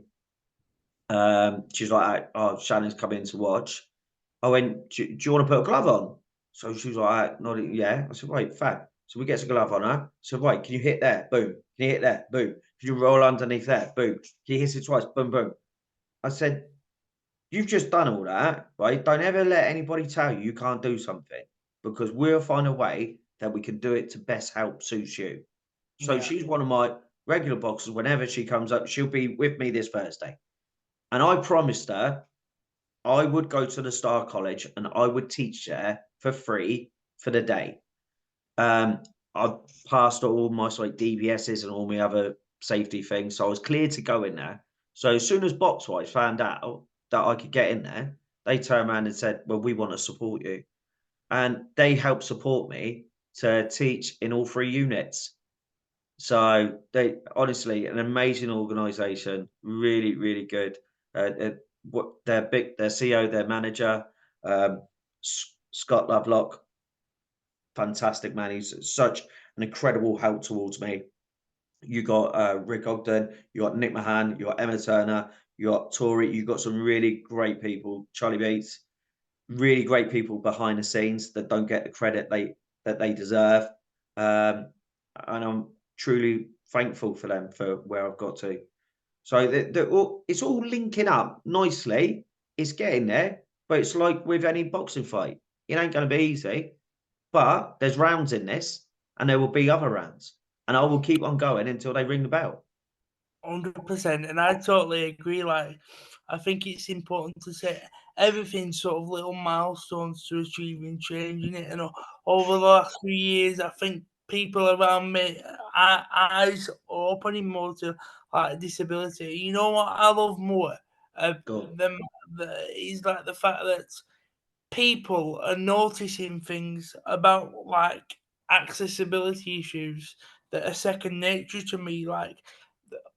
she's like, "Oh, Shannon's coming to watch." I went, do you want to put a glove on? So she was like, nodding, yeah. I said, right, fab. So we get a glove on her. So, right, can you hit there? Boom. Can you hit there? Boom. Can you roll underneath there? Boom. Can you hit it twice? Boom, boom. I said, you've just done all that, right? Don't ever let anybody tell you you can't do something, because we'll find a way that we can do it to best help suit you. So Yeah. she's one of my regular boxers. Whenever she comes up, she'll be with me this Thursday. And I promised her I would go to the Star College and I would teach there for free for the day. Um, I passed all my like DBSs and all my other safety things, so I was cleared to go in there. So as soon as Boxwise found out that I could get in there, they turned around and said, "Well, we want to support you," and they helped support me to teach in all three units. So they honestly an amazing organisation, really, really good. What their CEO, their manager, um, Scott Lovelock, fantastic man. He's such an incredible help towards me. You got Rick Ogden, you got Nick Mahan, you got Emma Turner, you got Tori. You got some really great people. Charlie Bates, really great people behind the scenes that don't get the credit they deserve. Um, and I'm truly thankful for them for where I've got to. So it's all linking up nicely. It's getting there, but it's like with any boxing fight. It ain't going to be easy, but there's rounds in this, and there will be other rounds, and I will keep on going until they ring the bell. 100%, and I totally agree. Like, I think it's important to set everything sort of little milestones to achieving change in it. And over the last few years, I think people around me, eyes opening more to like disability. You know what I love more of Go. them is like the fact that people are noticing things about like accessibility issues that are second nature to me, like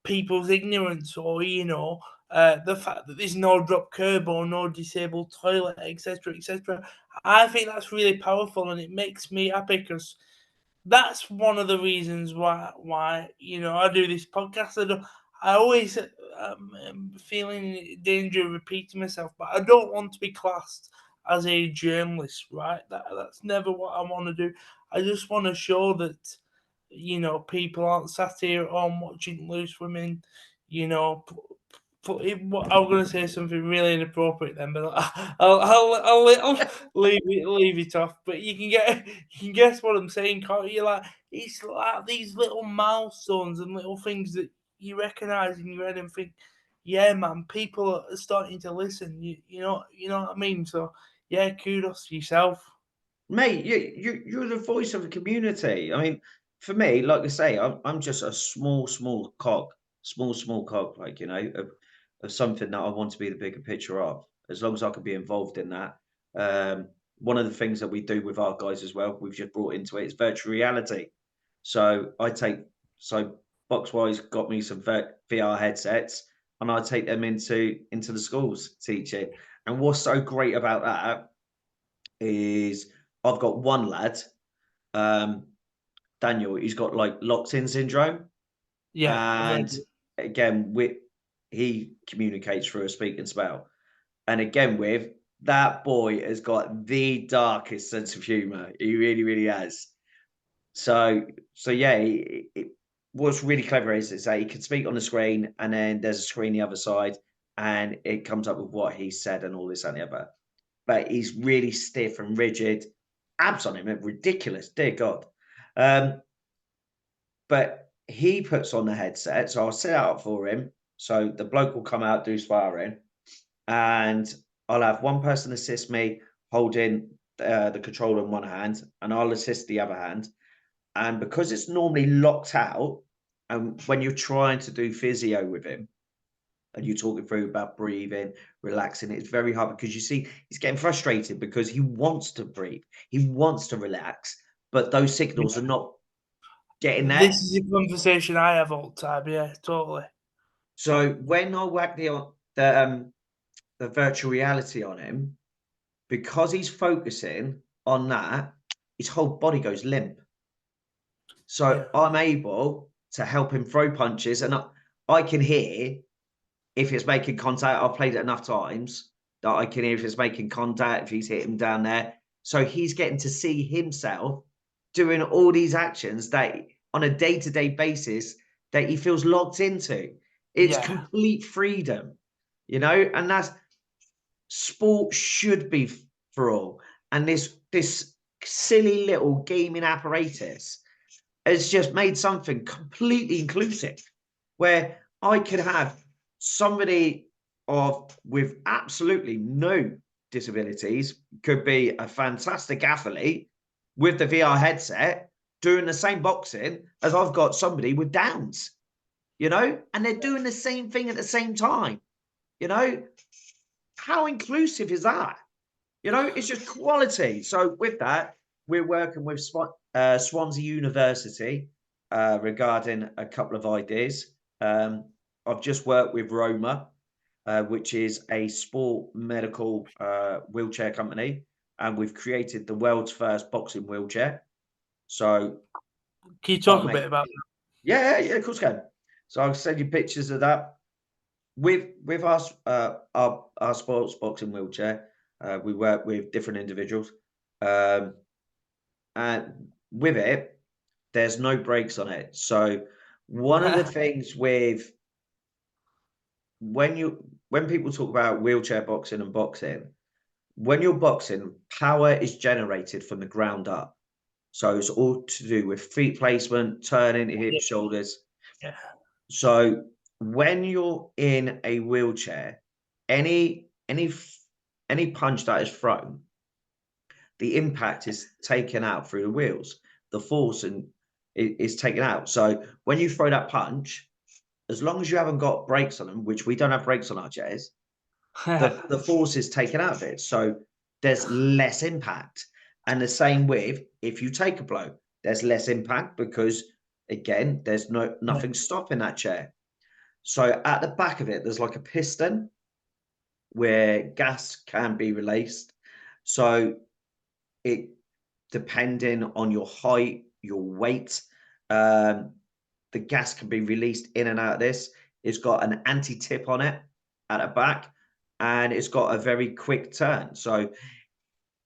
people's ignorance, or the fact that there's no drop curb or no disabled toilet, etc., etc. I think that's really powerful, and it makes me happy because that's one of the reasons why I do this podcast. I always feeling danger of repeating myself, but I don't want to be classed as a journalist, right? That's never what I want to do. I just want to show that people aren't sat here at home watching loose women, you know. I'm going to say something really inappropriate then, but I'll leave it off. But you can guess what I'm saying, can't you? Like, it's like these little milestones and little things that you recognise in your head and think, yeah, man, people are starting to listen. You know what I mean. So yeah, kudos to yourself. Mate, you're the voice of the community. I mean, for me, like I say, I'm just a small cog, small cog, like of something that I want to be the bigger picture of. As long as I can be involved in that. One of the things that we do with our guys as well, we've just brought into it, is virtual reality. So Boxwise got me some VR headsets, and I take them into the schools teaching. And what's so great about that is I've got one lad, um, Daniel, he's got like locked in syndrome. Yeah, I've heard. And again, he communicates through a speaking spell. And again, with that boy has got the darkest sense of humor. He really, really has. So yeah, what's really clever is that he can speak on the screen, and then there's a screen the other side, and it comes up with what he said and all this and the other. But he's really stiff and rigid. Abs on him are ridiculous, dear God. But he puts on the headset, so I'll set out for him. So the bloke will come out, do sparring, and I'll have one person assist me holding the controller in one hand, and I'll assist the other hand. And because it's normally locked out, and when you're trying to do physio with him, and you're talking through about breathing, relaxing, it's very hard because you see he's getting frustrated because he wants to breathe, he wants to relax, but those signals are not getting This there. is a conversation I have all the time. Yeah, totally. So when I whack the virtual reality on him, because he's focusing on that, his whole body goes limp. Yeah, So I'm able to help him throw punches, and I can hear if it's making contact. I've played it enough times that I can hear if it's making contact, if he's hit him down there. So he's getting to see himself doing all these actions that on a day-to-day basis that he feels locked into. It's yeah, complete freedom, and that's sport should be for all. And this silly little gaming apparatus has just made something completely inclusive where I could have somebody with absolutely no disabilities could be a fantastic athlete with the VR headset doing the same boxing as I've got somebody with Downs, and they're doing the same thing at the same time, you know. How inclusive is that? It's just quality. So with that, we're working with Swansea University regarding a couple of ideas. I've just worked with Roma, which is a sport medical wheelchair company, and we've created the world's first boxing wheelchair. So, can you oh talk a mate, bit about yeah, of course I can. So I'll send you pictures of that. With our sports boxing wheelchair, we work with different individuals, um, and with it, there's no brakes on it. So one of the that? things with when people talk about wheelchair boxing and boxing, when you're boxing, power is generated from the ground up. So it's all to do with feet placement, turning, Yeah, hips, shoulders. yeah, So when you're in a wheelchair, any punch that is thrown, the impact is taken out through the wheels. The force is taken out. So when you throw that punch, as long as you haven't got brakes on them, which we don't have brakes on our chairs, the force is taken out of it. So there's less impact. And the same with if you take a blow, there's less impact because again, there's yeah, nothing stopping that chair. So at the back of it, there's like a piston where gas can be released. So it depending on your height, your weight. The gas can be released in and out of this. It's got an anti-tip on it at the back, and it's got a very quick turn. So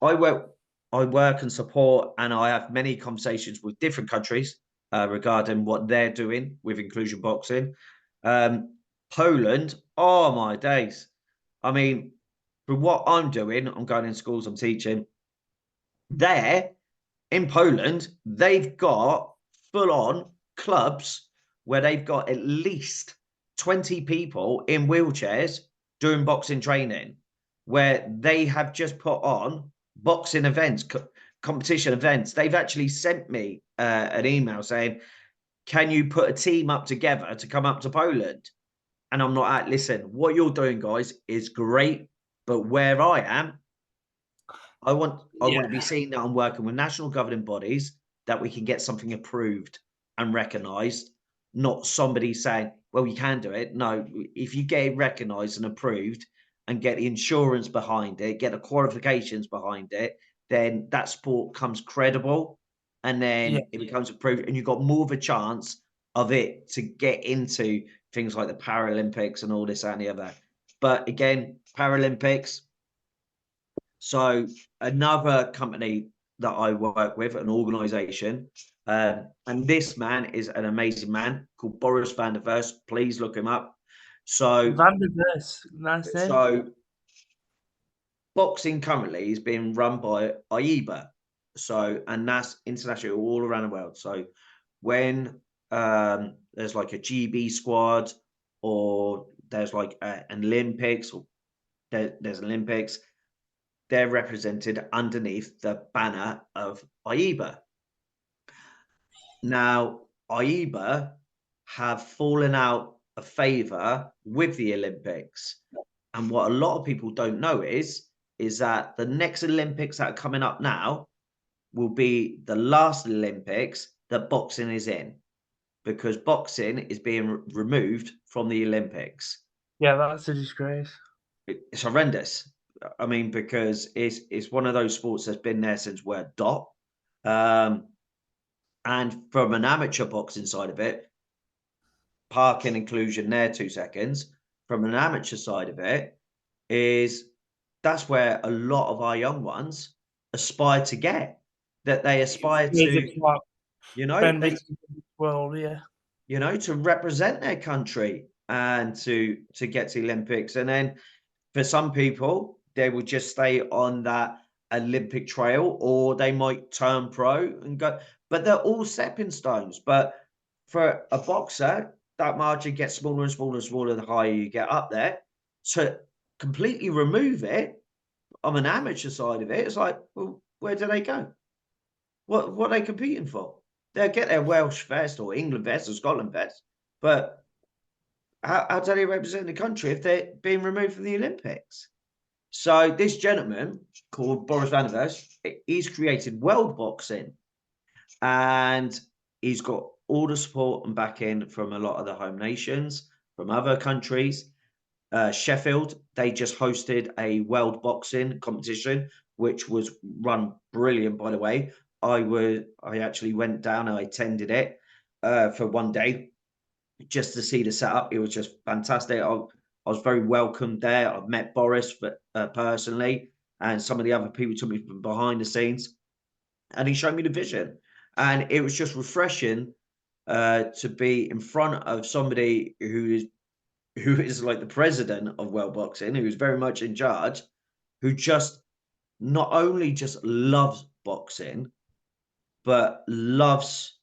I work and support, and I have many conversations with different countries regarding what they're doing with inclusion boxing. Poland, oh my days! I mean, for what I'm doing, I'm going in schools, I'm teaching. There in Poland, they've got full-on clubs where they've got at least 20 people in wheelchairs doing boxing training, where they have just put on boxing events, competition events. They've actually sent me an email saying, can you put a team up together to come up to Poland? And I'm not at, listen, what you're doing, guys, is great. But where I am, I want to be seen that I'm working with national governing bodies, that we can get something approved and recognised, not somebody saying, well, you can do it. No, if you get it recognised and approved and get the insurance behind it, get the qualifications behind it, then that sport comes credible, and then it becomes approved, and you've got more of a chance of it to get into things like the Paralympics and all this and the other. But again, Paralympics. So another company that I work with, an organisation, and this man is an amazing man called Boris van der Vers. Please look him up. So Van der Vers, nice name. So boxing currently is being run by AIBA. So, and that's international, all around the world. So when there's like a GB squad, or there's like an Olympics, or there's Olympics, they're represented underneath the banner of AIBA. Now, AIBA have fallen out of favour with the Olympics. And what a lot of people don't know is that the next Olympics that are coming up now will be the last Olympics that boxing is in, because boxing is being removed from the Olympics. Yeah, that's a disgrace. It's horrendous. I mean, because it's one of those sports that's been there since word dot. And from an amateur boxing side of it, parking inclusion there 2 seconds, from an amateur side of it, is that's where a lot of our young ones aspire to get. That they aspire to, you know, well, yeah, you know, to represent their country and to get to the Olympics. And then for some people, they will just stay on that Olympic trail, or they might turn pro and go. But they're all stepping stones. But for a boxer, that margin gets smaller and smaller and smaller the higher you get up there. To completely remove it on an amateur side of it, it's like, well, where do they go? What are they competing for? They'll get their Welsh vest or England vest or Scotland vest, but how do they represent the country if they're being removed from the Olympics? So this gentleman called Boris van der Vers, he's created world boxing, and he's got all the support and backing from a lot of the home nations, from other countries. Sheffield, they just hosted a world boxing competition, which was run brilliant, by the way. I actually went down and I attended it for one day just to see the setup. It was just fantastic. I was very welcomed there. I've met Boris personally, and some of the other people took me from behind the scenes, and he showed me the vision. And it was just refreshing to be in front of somebody who is like the president of world boxing, who is very much in charge, who just not only just loves boxing, but loves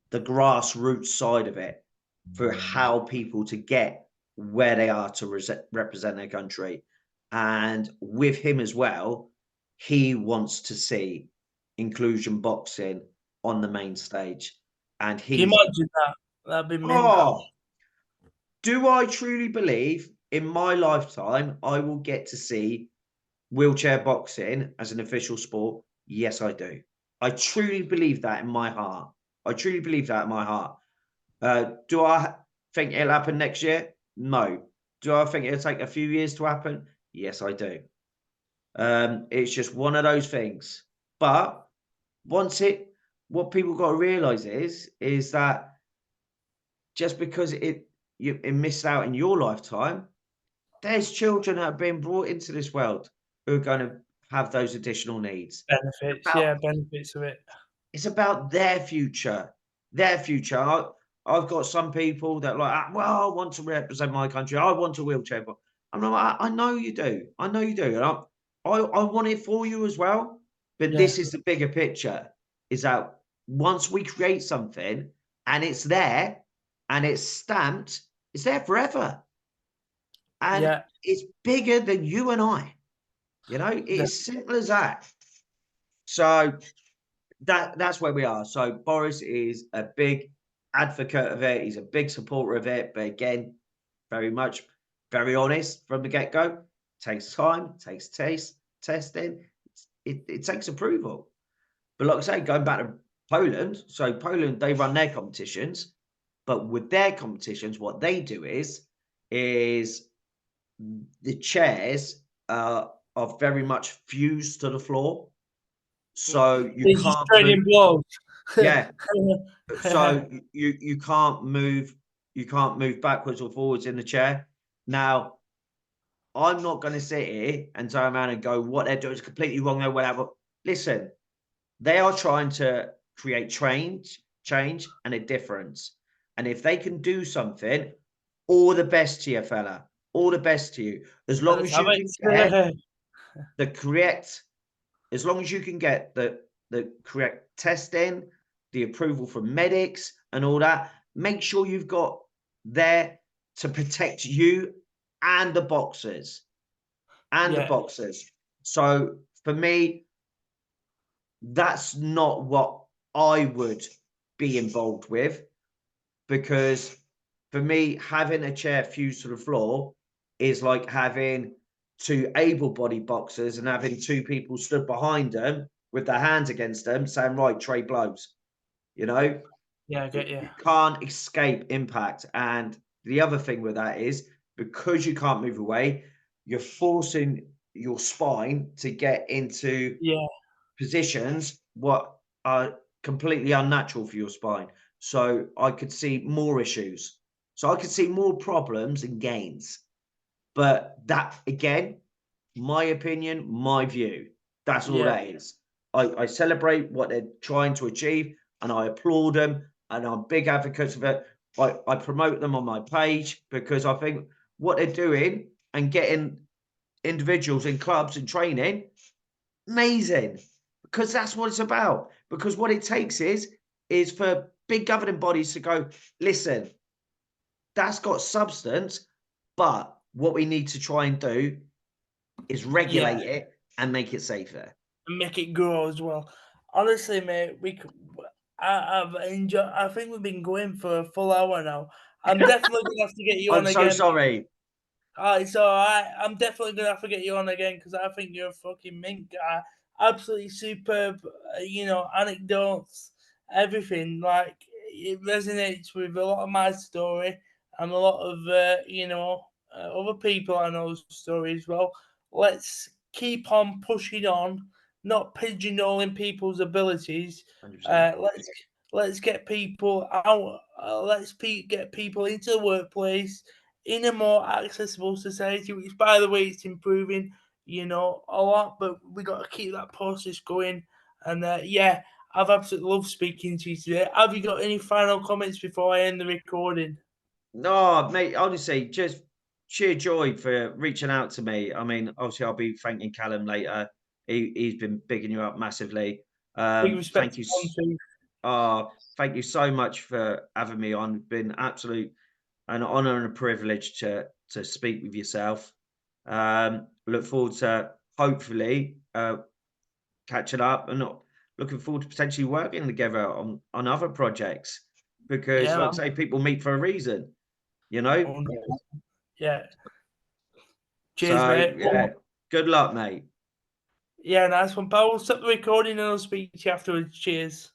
the grassroots side of it, for how people to get where they are to represent their country. And with him as well, he wants to see inclusion boxing on the main stage. And can you he's, imagine that? That'd be mental. Do I truly believe in my lifetime I will get to see wheelchair boxing as an official sport? Yes, I do. I truly believe that in my heart. I truly believe that in my heart. Do I think it'll happen next year? No. Do I think it'll take a few years to happen? Yes, I do. It's just one of those things. But once it what people got to realise is that just because it missed out in your lifetime, there's children that have been brought into this world who are going to have those additional needs. Benefits, About yeah, benefits of it. It's about their future, their future. I've got some people that like, well, I want to represent my country. I want a wheelchair, but I'm like, I know you do. I know you do. And I want it for you as well. But Yeah, this is the bigger picture: is that once we create something and it's there and it's stamped, it's there forever, and yeah, it's bigger than you and I. It's simple as that. So that's where we are. So Boris is a big advocate of it. He's a big supporter of it. But again, very honest from the get go. Takes time, takes testing. It takes approval. But like I say, going back to Poland, so Poland, they run their competitions, but with their competitions, what they do is the chairs are very much fused to the floor. So you it's just can't move. trading blows. Yeah. So you can't move backwards or forwards in the chair. Now, I'm not going to sit here and turn around and go, what they're doing is completely wrong. They're whatever. Listen, they are trying to create change, and a difference. And if they can do something, all the best to you, fella. All the best to you. As long Let's as have you can get it. the correct as long as you can get the correct testing, the approval from medics and all that, make sure you've got there to protect you and the boxers and the Yeah, boxers. So for me, that's not what I would be involved with, because for me, having a chair fused to the floor is like having two able-bodied boxers and having two people stood behind them with their hands against them saying, right, trade blows. You know, yeah, I get you you. can't escape impact. And the other thing with that is because you can't move away, you're forcing your spine to get into Yeah, positions what are completely unnatural for your spine. So I could see more issues. So I could see more problems and gains. But that again, my opinion, my view. That's all yeah, that is. I celebrate what they're trying to achieve and I applaud them and I'm big advocates of it. I promote them on my page because I think what they're doing and getting individuals in clubs and training, amazing. Because that's what it's about. Because what it takes is for big governing bodies to go, listen, that's got substance, but what we need to try and do is yeah, regulate it and make it safer. and make it grow as well. Honestly, mate, I've enjoyed. I think we've been going for a full hour now. I'm definitely gonna have to get you I'm on so again. sorry. It's alright. I'm definitely gonna have to get you on again because I think you're a fucking mint guy. Absolutely superb. Anecdotes, everything. Like it resonates with a lot of my story and a lot of other people I know's story as well. Let's keep on pushing on, not pigeonholing people's abilities. 100%. Let's get people out. Get people into the workplace in a more accessible society, which, by the way, it's improving, a lot. But we got to keep that process going. And yeah, I've absolutely loved speaking to you today. Have you got any final comments before I end the recording? No, mate, honestly, just sheer joy for reaching out to me. I mean, obviously, I'll be thanking Callum later. He's been bigging you up massively. Big respect Thank to you. Tom too. Thank you so much for having me on. It's been absolute an honor and a privilege to speak with yourself. Look forward to hopefully catching up and not looking forward to potentially working together on other projects because, Yeah, like I man. say, people meet for a reason, you know. 100%. Yeah. Cheers, So mate. yeah, good luck, mate. Yeah, nice one, pal. We'll stop the recording and I'll speak to you afterwards. Cheers.